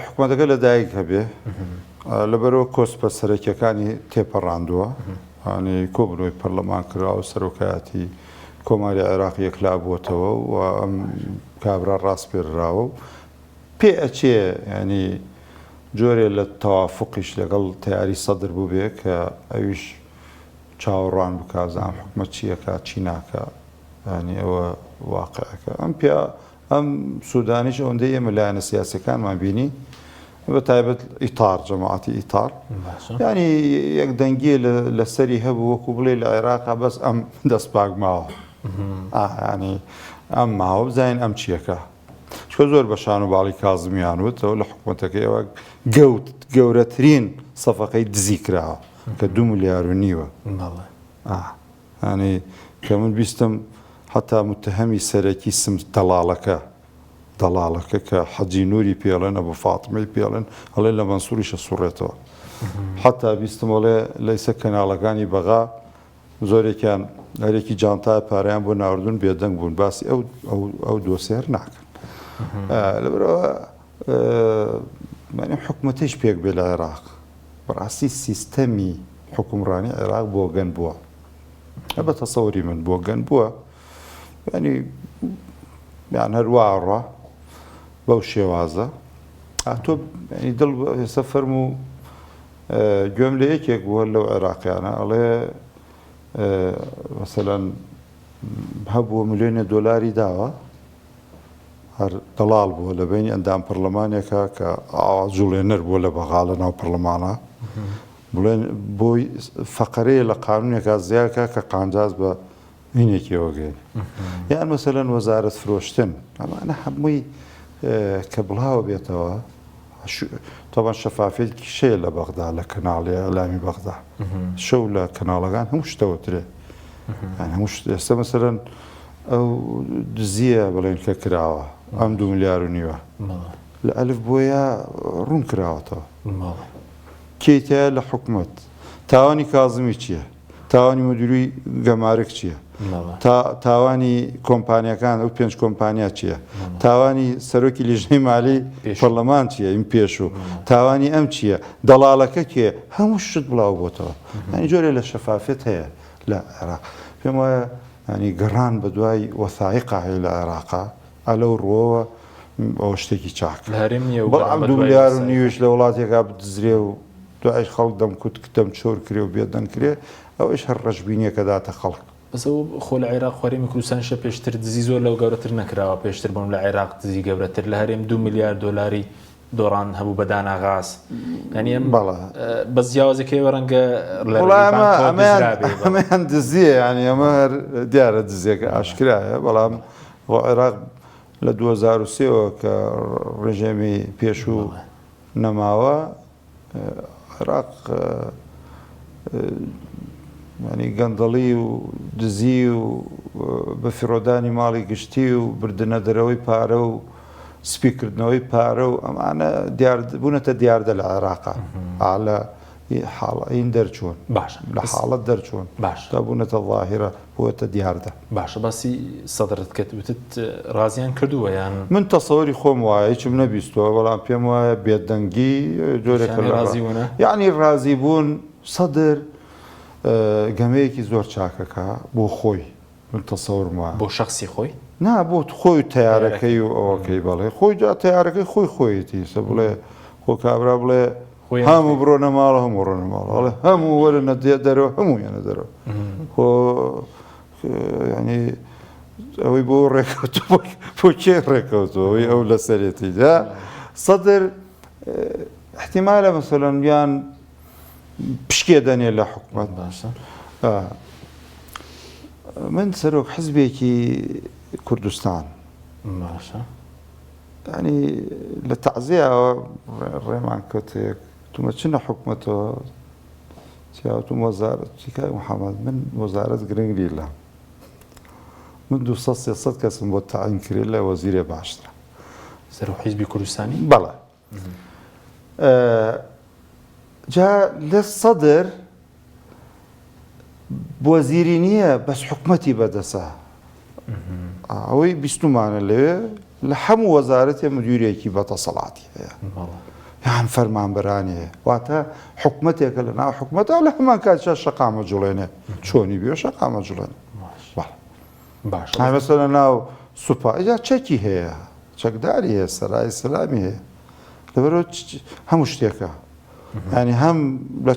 حکوومەتەکە لەدایک هەبێ لەبەرەوە کۆسپە سەرەکیەکانی تێپەڕاندووە ئەنی کۆبنەوەی پەرلەمان کراوە و سەرۆکایەتی کۆماری عێراقی یەکلا بووتەوە و ئەم کابرا ڕاستپێراوە و پێ ئەچێ ینی جۆرێ لە تەوافقیش لەگەڵ تیاری سەدر بوو بێ کە ئەویش چاوەڕوان بکازان حکومەت چیەکە چی ناکە ینی ئەوە واقعەکە ئەم سوودانیش ئەوەندەی ئێمە لایەنە سیاسەکانمان بینی بە تایبەت ئیتار جەماعەتی ئیتار ینی یەک دەنگیە لەسەری هەبوو وەکو بڵێ لە عێراقا بەس ئەم دەستپاک ماوە ینی ئەم ماوە بزانین ئەم چیەکە چکە زۆر بە شان و باڵی کازمیان وتەوە لە حکوومەتەکە ئێوە گەورەترین سەفەقەی دزی کراوە کە 2 ملیار و نیوە ینی کە من بیستم حتا متهەمی سەرەکی سم دەڵاڵەکە کە حەجی نووری پێڵێن ئەبوو فاتمەی پێڵێن هەڵێ لە مەنسووریشە سوڕێتەوە حتا بیستمەڵێ لەیسە کەناڵەکانی بەغا زۆرێکیان هەرێکی جانتای پاریان بۆ ناوردون بێدەنگ بوون باسی ئەو دۆسێر ناکەن لەبەرەوە حکوومەتیش پێک بێ لە عێراق بەڕاستی سیستەمی حکومڕانی عێراق بۆ گەن بووە بە تەسەوری من بۆ گەن بووە ینی یان هەروەڕە بەو شێوازە تۆ دڵ ێستا فەرموو گوێم لە یەکێک بووە لەو عێراقیانە ئەڵێ مەسەلەن هەبووە ملیۆنە دۆلاری داوە هەر دەڵال بووە لە بینی ئەندام پەرلەمانێکە کە جوڵێنەر بووە لە بەغا لە ناو پەرلەمانە بڵێن بۆی فەقەرەیە لە قانونێکا زیاکە کە قانجاز بە هینێکیەوە گەین یان مەسەلەن وەزارەت فرۆشتن ئەمانە هەمووی کە بڵاوە بێتەوە تەوان شەفافێتی شەیە لە بەغدا لە کەناڵی ئەلامی بەغدا شەو لە کەناڵەکان هەموو شتەوەترێ هەموو ئێستا مەسەلەن ئەو دزیە بڵێن کە کراوە ئەم 2 ملیار و نیوە لە ئەلف بۆیە ڕوون کراوەتەوە کێتیایە لە حکوومەت تاوانی کازمی چییە؟ تاوانی مدیروی گەمارک چییە؟ تاوانی کۆمپانیەکان ئەو 5 کۆمپانیا چییە؟ تاوانی سەرۆکی لیژنەی مالی پەرلەمان چییە؟ ئیم پێشوو تاوانی ئەم چییە؟ دەڵاڵەکە کێ؟ هەموو شت بڵاو بۆتەوە ینی جۆرێ لە شەفافێت هەیە لە عێراق پێم وایە ینی گەڕان بە دوای وەثائیقا هەیە لە عێراقا ئەلەو ڕۆوە ئەوە شتێکی چاک بەڵام 2 ملیار و نیوش لە وڵاتێکا بدزرێ و دوای خەڵک دەمکوت دەم چۆر کرێ و بێدەنگ کرێ ئەوەش هەر ڕەشبینیەکە داتە خەڵک بەسەوە خۆ لە عێراق خوارێمی کوردستانشە پێشتر دزی زۆر لەو گەورەتر نەکراوە پێشتر بوون لە عێراق دزی گەورەتر لە هەرێم 2 ملیار دۆلاری دۆڕان هەبوو بە داناغاز ینی ئەم بە جیاوازەکەی ڕەنگە ئەمەیان دزیە ینی ئەمە هەر دیارە دزیەکە ئاشکرایە بەڵام عێراق لە 2023ەوە کە ڕێژێمی پێشوو نەماوە عێراق ینی گەندەڵی و دزی و بە فیرۆدانی ماڵی گشتی و بردنە دەرەوەی پارە و سپیکردنەوەی پارە و ئەمانە بوونەتە دیاردە لە عێراقا لە حاڵین دەرچوون لە حاڵەت دەرچوون تا بوونەتە ظاهرە بووەتە دیاردە باشە باسی سەدرت کە وتت ڕازیان کردووە یان من تەسەوەری خۆم وایە هیچم نەبیستەوە بەڵام پێم وایە بێدەنگی جۆرێکە یعنی ڕازی بوون سەدر گەمەیەکی زۆر چاکەکە بۆ خۆی من تەسەوەرم وایە بۆ شەخسی خۆی نا بۆ خۆی تیارەکەی و ئەوەکەی بەڵێ خۆی جا تیارەکەی خۆیەتی سە بڵێ خۆ کابرا بڵێ هەموو بڕۆنە ماڵە هەموو ڕۆنە ماڵە هەموو وەرنە دەرەوە هەموو یانە دەرەوە خۆ ینی ئەوەی بۆ ڕێکەوتوە بۆ کێ ڕێکەوتەوەی ئەو لەسەرێتی دا سەدر احتیمالە مەسەلەن یان پشکێ دەنێ لە حکومەت باشە من سەرۆک حزبێکی کوردستان باشە ینی لە تەعزیەوە ڕێمان کەوتێک تومە چنە حکومەتەوە چیاوتم وەزارەت چیکای محەممەد من وەزارەت گرنگی لە من 200 کەسم بۆ تاعین کرێت لە وەزیرێ باشترە سەرۆک حیزبی کوردستانی بەڵێ جا لە سەدر وەزیری نییە بەس حکومەتی بەدەسە ئەوەی بیستمانە لەوێ لە هەموو وەزارەتێ مدیرێکی بەدەسەڵاتی هەیە یان فەرمانبەرانی هەیە واتە حکومەتێکە لە ناو حکومەتە لە هەمان کاتیشە شەقامە جوڵێنێ چۆنی بێ شەقامە جوڵێنێ باش مەسە لە ناو سوپا ئەجا چەکی هەیە چەکداری هەیە سەرای سلامی هەیە لەبەرەوە هەموو شتێکە ینی هەم لە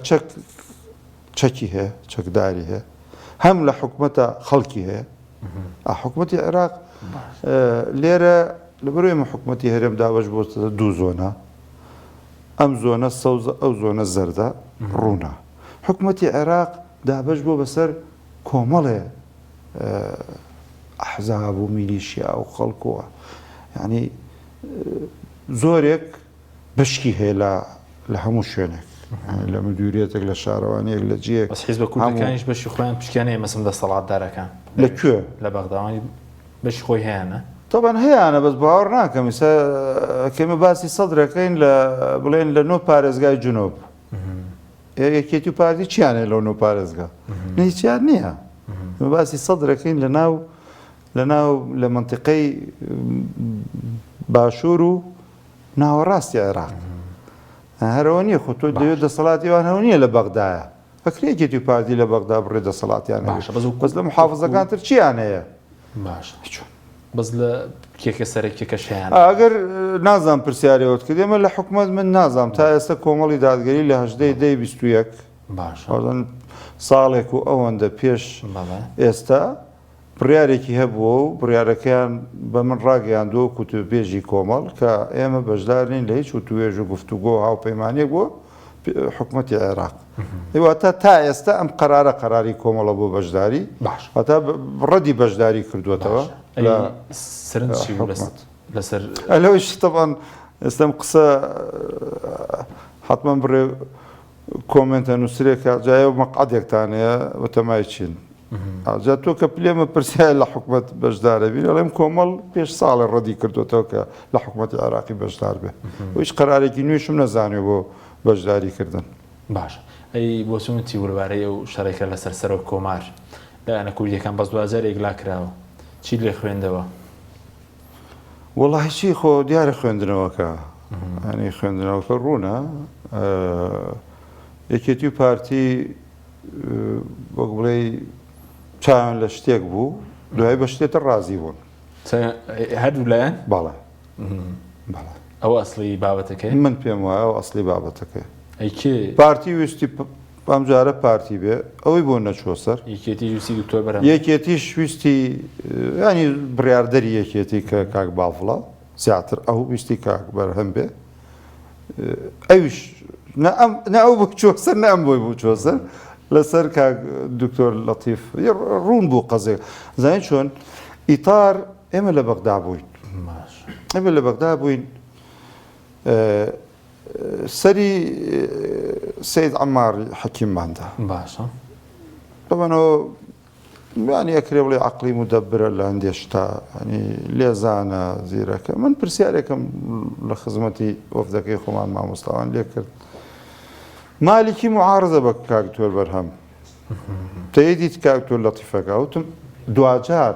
چەکی هەیە چەکداری هەیە هەم لە حکومەتە خەڵکی هەیە حکومەتی عێراق لێرە لەبەرۆی ئێمە حکومەتی هەرێم داوەش بۆ دوو زۆنە ئەم زۆنە سەوزە ئەو زۆنە زەردە ڕوونە حکومەتی عێراق دابەش بۆ بەسەر کۆمەڵێ ئەحزاب و میلیشیا و خەڵکووە ینی زۆرێک بەشکی هەیە لە هەموو شوێنێک لە مدیریەتێک لە شارەوانیەک لە جیەک بەس حیزبە کوردەکانیش بەشی خۆیان پشکیانەیە مەسم دەسەڵاتدارەکان لەکوێ لە بەغداوانی بەشی خۆی هەیەە طبعاً هەیەە بەس باوەڕ ناکەم کەمە باسی سەدرەکەین لە بڵێن لە نۆ پارێزگای جنوب یەکێتی و پارتی چیانێ لەو نۆ پارێزگا هیچیان نییە باسی سەدرەکەین لە منتیقەی باشوور و ناوەڕاستی عێراق هەرەوە نییە خۆ تۆ دەوێت دەسەڵاتیوان هەو نییە لە بەغدایە فەکرێکێتی و پارتی لە بەغدا بڕێ دەسەڵاتیان بەس لە محافزەکانتر چیان هەیە باش بەس لە کێکە سەرێکێکە شیان ئەگەر نازان پرسیارەوەت کرد ئێمە لە حکومەت من نازام تا ئێستا کۆمەڵی دادگەری لە 18 باش ساڵێک و ئەوەندە پێش ئێستا بڕیارێکی هەبووە و بڕیارەکەیان بە من ڕاگەیاندووە کوتوبێژی کۆمەڵ کە ئێمە بەشدارین لە هیچ و توێژ و گفتوگۆ هاوپەیمانێک بۆ حکومەتی عێراق واتە تا ئێستا ئەم قەراری کۆمەڵە بۆ بەشداری هەتا ڕەدی بەشداری کردوێتەوە لەسەر لەوەش تەبان ئێستام قسە حتمما بڕێ کۆمنتە نووسرێکە جایە و مەقعدێکتانەیە وتەمای چین جا تۆ کە پلێمە پرسیای لە حکومەت بەشدارە بین ئەڵێم کۆمەڵ پێش ساڵی ڕەدی کردوێتەوە کە لە حکومەتی عێراقی بەشدار بێ هیچ قەرارێکی نوێشم نەزانێ بۆ بەشداری کردن باش ئەی بۆ چونتی وروارەیە و شەڕێکە لەسەر سەرۆک کۆمار لایەنە کوردیەکان بەس 2000 لا کراوە چی لێ خوێندەوە وەڵاهی چی خۆ دیارە خوێندنەوەکە ئەنی خوێندنەوەکە ڕوونە یەکێتی و پارتی وەک بڵێ چاویان لە شتێک بوو دوای بە شتێتە ڕازی بوون هەردوو لایەن باڵێ ئەوە ئەسڵی بابەتەکەی من پێم وایە ئەو ئەسڵی بابەتەکەی ئەیکێ پارتی ویستی ئەم جارە پارتی بێ ئەوەی بۆ نەچوە سەر یەکێتی ویستی دکتۆر بەرەم یەکێتیش ویستی ینی بڕاردەری یەکێتی کە کاک باڵە زیاتر ئەو ویستی کاک بەرهەم بێ ئەویش نە ئەو بۆ چۆ سەر نە ئەم بۆی بوو چۆ سەر لەسەر کاک دکتۆر لەتیف ڕوون بوو قەزێک زانین چۆن ئیتار ئێمە لە بەغدا بووین ئێمە لە بەغدا بووین سەری سید عەماری حەکیمماندا باشە بەمانەوە ینی ئەکرێ بڵێ عەقڵی مودەبرە لە هەندێک شتا ینی لێزانە زیرەکە من پرسیارێکم لە خزمەتی وەفدەکەی خۆمان مامۆستاوان لێ کرد مالکی معارزە بە کاک دکتۆر بەرهەم تەیەدیت کاک دکتۆر لەتیفەکە وتم دوجار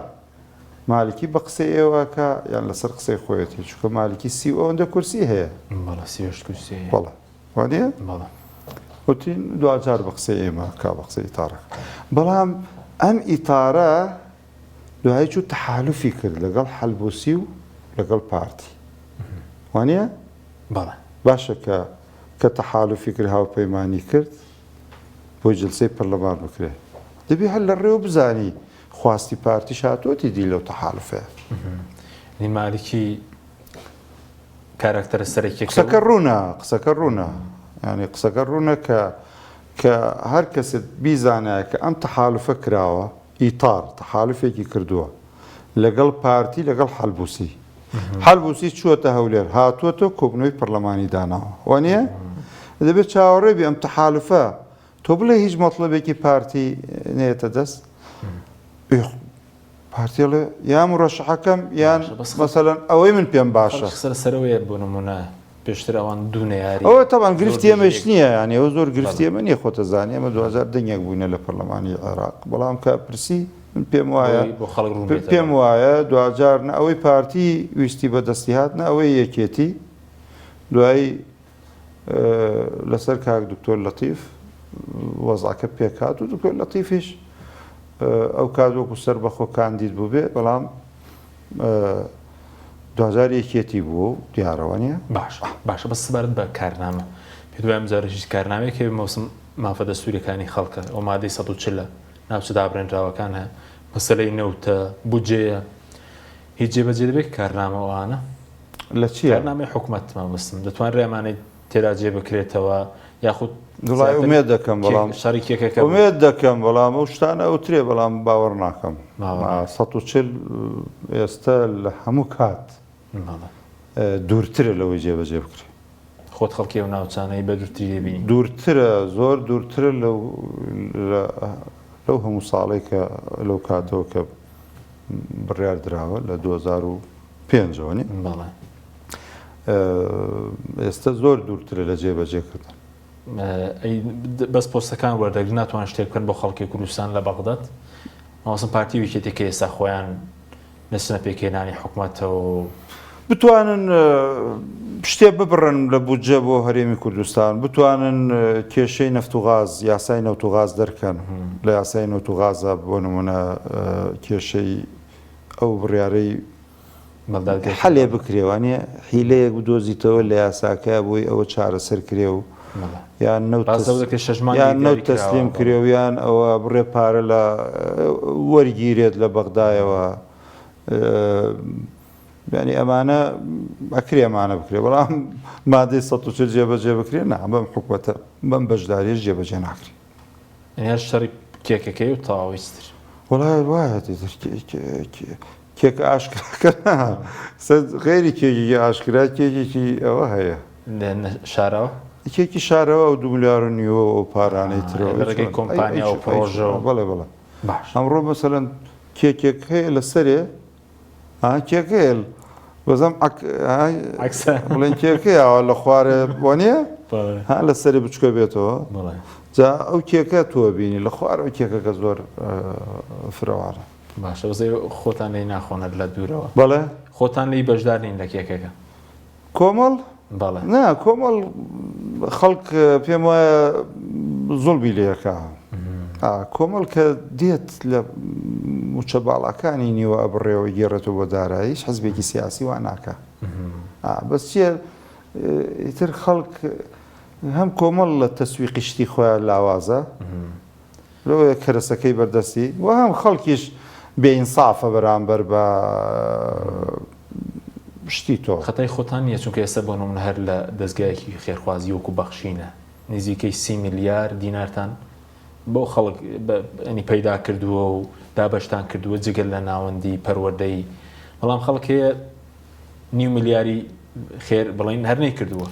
مالکی بە قسەی ئێوەکە یان لەسەر قسەی خۆیەتی چونکە مالکی سی ئەوەندە کورسی هەیە بەڵێ وانە وتین دوجار بە قسەی ئێمە کا بە قسەی ئیتارەکە بەڵام ئەم ئیتارە دوای چوو تەحالوفی کرد لەگەڵ حەلبوسی و لەگەڵ پارتی وانە بەڵێ باشە کە تەحالوفی کرد هاوپەیمانی کرد بۆی جلسەی پەرلەمان بکرێ دەبێ هەر لە ڕێوە بزانی خواستی پارتی شاتۆتی دی لەو تەحالوفەیە مالکی کاراکتەرە سەرێکی قسەکە ڕوونە ینی قسەکە ڕوونە کە هەر کەسێت بیزانایە کە ئەم تەحالوفە کراوە ئیتار تەحالوفێکی کردووە لەگەڵ پارتی لەگەڵ حەلبوسی چووەتە هەولێر هاتووەتە کۆبنەوەی پەرلەمانی داناوە وانە دەبێت چاوەڕێبی ئەم تەحالوفە تۆ بڵێ هیچ مەطلبێکی پارتی نێتە دەست پارتیڵێ یان ڕەشحەکەم یان مەسەلەن ئەوەی من پێم باشە سەرەوەیە بۆ نمونە پێشتر ئەوان دوو نەیاری ئەوە تاوان گرفتی ئەمەش نییە ینی ئەو زۆر گرفتی ئەمە نیە خۆتە زانانی ئەمە 2000 دنیاک بووینە لە پەرلەمانی عێراق بەڵام کە پرسی من پێم وایە دوجار ئەوەی پارتی ویستی بەدەستی هاتنە ئەوەی یەکێتی دوایی لەسەر کاک دکتۆر لەتیف وەزعکە پێکات و دکتۆر لەتیفیش ئەو کاتوەکو سەر بەخۆ کاندید بوو بێ بەڵام 2001 بوو دیارەوە نیە باشە بە سبارەت بە کارنامە پێ دوای جارێکیش کارنامەیە کە مەوسم مافە دەستوریەکانی خەڵکە ئەو مادەی 140 ناوچە دابرێنراوەکان هەیە مەسەلەی نەوتە بودجەیە هیچ جێبەجێ دەبێت کارنامەوانە لە چی کارنامەی حکوومەت مەوەستم دەتوان ڕێمانەی تێدا جێ بکرێتەوە یاخود دوڵای ئومێد دەکەم بەڵام شاریکێکەکە ئومێد دەکەم بەڵام ئەو شتانە ئەوترێ بەڵام باوەڕ ناکەم 140 ئێستا لە هەموو کات دوورترە لەوەی جێبەجێ بکرێت خۆت خەڵکی و ناوچانەی بە دوورتری دەبینی دوورترە زۆر دوورترە لەو هەموو ساڵێک کە لەو کاتەوە کە بڕیار دراوە لە 2005ەوە نی ئێستا زۆر دوورترە لە جێبەجێکردن بەس پۆستەکان وەردەگرن ناتوان شتێک بکەن بۆ خەڵکی کوردستان لە بەغداد مەوەسم پارتی ویکێتێکە ئێستا خۆیان نەچنە پێکێنانی حکوومەتەوە بتوانن شتێ ببڕن لە بودجە بۆ هەرێمی کوردستان بتوانن کێشەی نەفت و غاز یاسای نەوت و غاز دەرکەن لە یاسای نەوت و غازە بۆ نمونە کێشەی ئەو بڕیارەی حەلێ بکرێوانە هیلەیەک بدۆزیتەوە لە یاساکە بۆی ئەوە چارەسەر کرێ و یان نەوت تەسلیم کرێویان ئەوە بڕێ پارە لە وەرگیرێت لە بەغدایەوە ینی ئەمانە ئەکرێ ئەمانە بکرێ بەڵام مادەی 140 جێبەجێ بکرێ نا بەم حکوومەتە بەم بەشداریش جێبەجێ ناکرێ هەر شەڕی کێکەکەی و تاویستر وڵای وایە کێک ئاشکراکە غێری کێکی ئاشکرا کێکێکی ئەوە هەیە شارەوە کێکی شارەوە و 2 ملیار و نیوە و پارانەی ترەوەی کۆمپانیا و پرۆژە بەڵێ بڵێ ئەمڕۆ مەسەلەن کێکێک هەیە لەسەرێ کێکێل بەزەم بڵێن کێکەیەوە لە خوارێ وانە ها لەسەری بچکە بێتەوە جا ئەو کێکە تۆ بینی لە خوارەوە کێکەکە زۆر فرەوارە باشە بزەی خۆتان لی ناخۆنە لە دوورەوە بەڵێ خۆتان لی بەشدار نین لە کێکەکە کۆمەڵ بەڵێ نا کۆمەڵ خەڵک پێم وایە زوڵبی لێەکە کۆمەڵ کە دێت لە موچە باڵەکانی نیوە ئەبڕێەوە گێڕێتەوە بۆ داراییش حەزبێکی سیاسی وا ناکە بەس چیە ئیتر خەڵک هەم کۆمەڵ لە تەسویقی شتی خۆیان لاوازە لەوەیە کەرەسەکەی بەردەستی و هەم خەڵکیش بێئینسافە بەرامبەر بە شتی تۆ خەتای خۆتان نییە چونکە ئێستا بۆ نمونە هەر لە دەستگایەکی خێرخوازی وەکو بەخشینە نزیکەی 30 میلیار دینارتان بۆ خەڵک ئەنی پەیدا کردووە و دابەشتان کردووە جگەل لە ناوەندی پەروەردەی بەڵام خەڵک هەیە 9 میلیاری خێر بڵین هەر نەیکردووە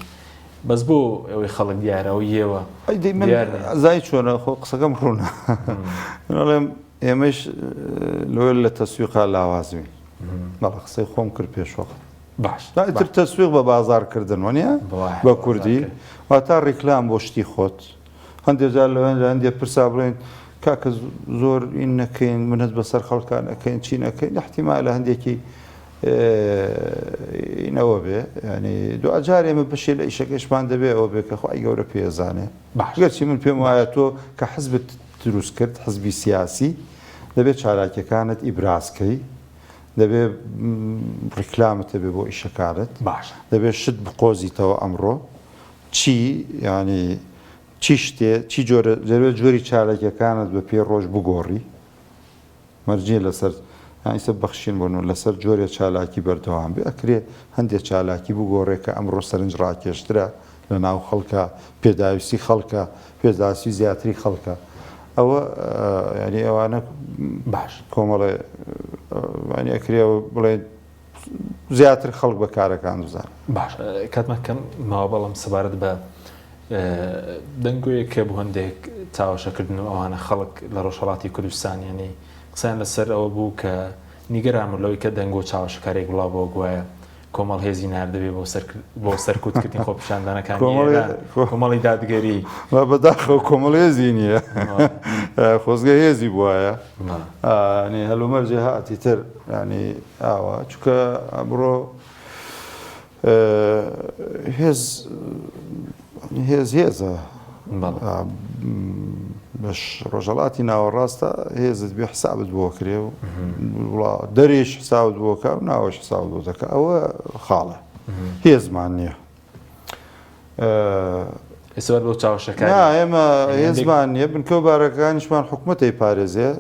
بەس بۆ ئەوەی خەڵک دیارەوە یێوە زای چۆنە خۆ قسەکەم ڕوونە ئەڵێم ئێمەش لۆ لە تەسویقا لاوازوین بەڵە قسەی خۆم کرد پێشوەقت باش تر تەسویق بە بازارکردن وانە بە کوردی واتە ڕیکلام بۆ شتی خۆت هەندێک جار لەوێندا هەندێک پرسا بڵێن کاکە زۆر ئین نەکەین منەت بەسەر خەڵکان ئەەکەین چی نەکەین احتیمال لە هەندێکی ئینەوە بێ ینی دوجار ئێمە بەشێ لە ئیشەکەشمان دەبێ ئەوە بێ کە خۆی گەورە پێزانێ گەرچی من پێم وایە تۆ کە حزبت دروست کرد حزبی سیاسی دەبێت چالاکیەکانت ئیبرازکەی دەبێت ڕیکلامت دەبێ بۆ ئیشەکانت دەبێت شت بقۆزیتەوە ئەمڕۆ چی ینی چی شتێ چی جۆرە جۆری چالێکەکانت بە پێ ڕۆژ بگۆڕی مەرجێ لەسەر ئیسە بەخشین بوون لەسەر جۆرێ چالاکی بەردەوام بێ ئەکرێ هەندێک چالاکی بگۆڕێکە ئەمڕۆ سەرنج ڕاکێشترە لە ناو خەڵکە پێداویستی خەڵکە پێداویستی زیاتری خەڵکە ئەوە ینی ئەوانە باش کۆمەڵێ ئەکرێەوە بڵێ زیاتر خەڵک بە کارەکان بزان باش کاتمەکەم ماوە بەڵام سەبارەت بە دەنگۆیە کە بوو هەندێک چاوەشەکردن و ئەوانە خەڵک لە ڕۆژهەڵاتی کوردستان ینی قسەیان لەسەر ئەوە بوو کە نیگەرامە لەوەی کە دەنگ و چاوەشەکارێک وڵاو بۆ گوایە کۆمەڵ هێزی ناردەبێ بۆ سەرکوتکردنی خۆپیشاندانەکان کۆمەڵی دادگەری بەداخەوە کۆمەڵ هێزی نییە خۆزگە هێزی بواە هەلومەرجێ هاتی تر ینی ئاوە چکە ئەمڕۆ هێزە بەش ڕۆژەڵاتی ناوەڕاستە هێزت بێ حسابت بۆ کرێ و دەرێش حساوت بۆکە و ناوەش حساوت بۆ دەکە ئەوە خاڵە هێزمان نییە ئێستا بۆ چاوەشەکان ئێمە هێزمان نییە بنکە و بارەکانیشمان حکوومەتی پارێزێ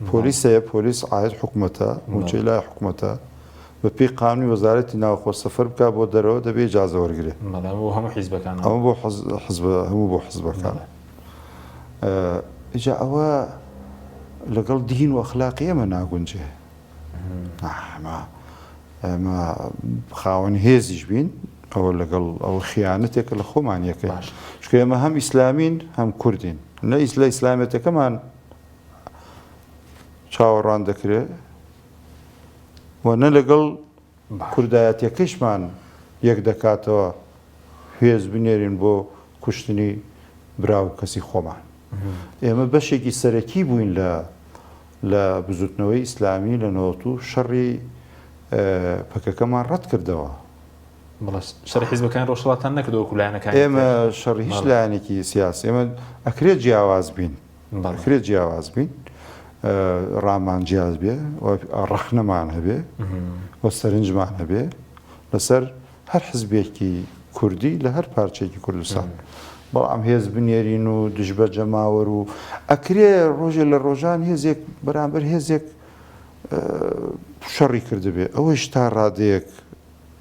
پۆلیسەیە پۆلیس ئاەت حکوومەتە موچەی لای حکوومەتە بە پێی قانونی وەزارەتی ناوخۆ سەفەر بکە بۆ دەرەوە دەبێ ئیجازە وەرگێ هەموو حیزبەکان هەموو بۆ حزبەکان ئیجا ئەوە لەگەڵ دین و ئەخلاقی ئێمە ناگونجێ ئەمە خاوەن هێزیش بین ئەوە لەگەڵ ئەو خیانەتێکە لە خۆمان یەکەی چکە ئێمە هەم ئیسلامین هەم کوردین لە ئیسلامەتەکەمان چاوەڕوان دەکرێت وەنە لەگەڵ کوردایەتەکەشمان یەک دەکاتەوە هێز بنێرین بۆ کوشتنی برا و کەسی خۆمان ئێمە بەشێکی سەرەکی بووین لە بزوتنەوەی ئیسلامی لە نۆت و شەڕی پەکەکەمان ڕەت کردەوە شەڕی حیزبەکان ڕۆژهەڵاتان نەکردەوە کولایەنەکان ئێمە شەڕی هیچ لایەنێکی سیاسی ئێمە ئەکرێت جیاواز بین ئەکرێت جیاواز بین ڕامان جیاز بێ ڕەخنەمان هەبێ وە سەرنجمان هەبێ لەسەر هەر حزبێکی کوردی لە هەر پارچێکی کوردستان بەڵام هێز بنێرین و دژبە جەماوەر و ئەکرێ ڕۆژێ لە ڕۆژان هێزێک بەرامبەر هێزێک شەڕی کردبێ ئەوەش تا ڕادەیەک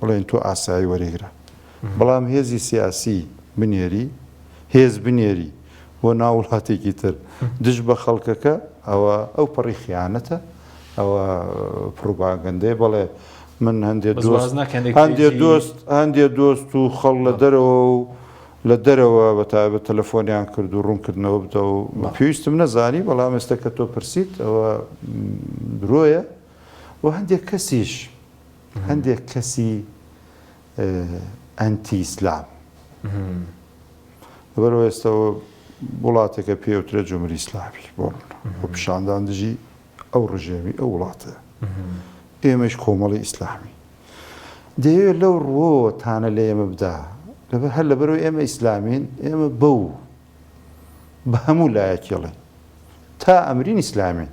بڵێن تۆ ئاسایی وەرەگرە بەڵام هێزی سیاسی بنێری هێز بنێری بۆ ناو وڵاتێکی تر دژ بە خەڵکەکە ئەوە ئەو پەڕی خیانەتە ئەوە پروپاگەندەیە بەڵێ من هەندێک دۆست و خەڵ لە دەرەوە و لە دەرەوە بە تایبەت تەلەفۆنیان کرد و ڕوونکردنەوە بدە و پێویستم نەزانی بەڵام ئێستا کە تۆ پرسیت ئەوە درۆیە و هەندێک کەسیش هەندێک کەسی ئەنتی ئیسلام لەبەرەوە ئێستاەوە وڵاتێکە پێوترە جمهوری ئیسلامی بۆ پیشاندان دژی ئەو ڕژێمی ئەو وڵاتە ئێمەش کۆمەڵی ئیسلامی دەیەوێت لەو ڕوۆ تانە لە ئێمە بدا هەر لەبەرەوە ئێمە ئیسلامین ئێمە بەو بە هەموو لایەکێڵێ تا ئەمرین ئیسلامین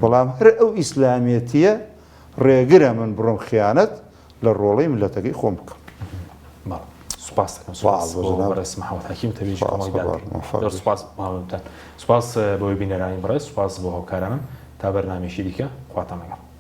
بەڵام هەر ئەو ئیسلامیەتیە ڕێگرە من بڕۆم خیانەت لە ڕۆڵەی ملەتەکەی خۆم بکەم سوپاس دەکەم بەڕێز محەممەد حەکیم تەبیژی سوپاس بۆی بینەرانی بەڕێز سوپاس بۆ هاوکارانم تا بەرنامێکی دیکە خواتان لەگەڵ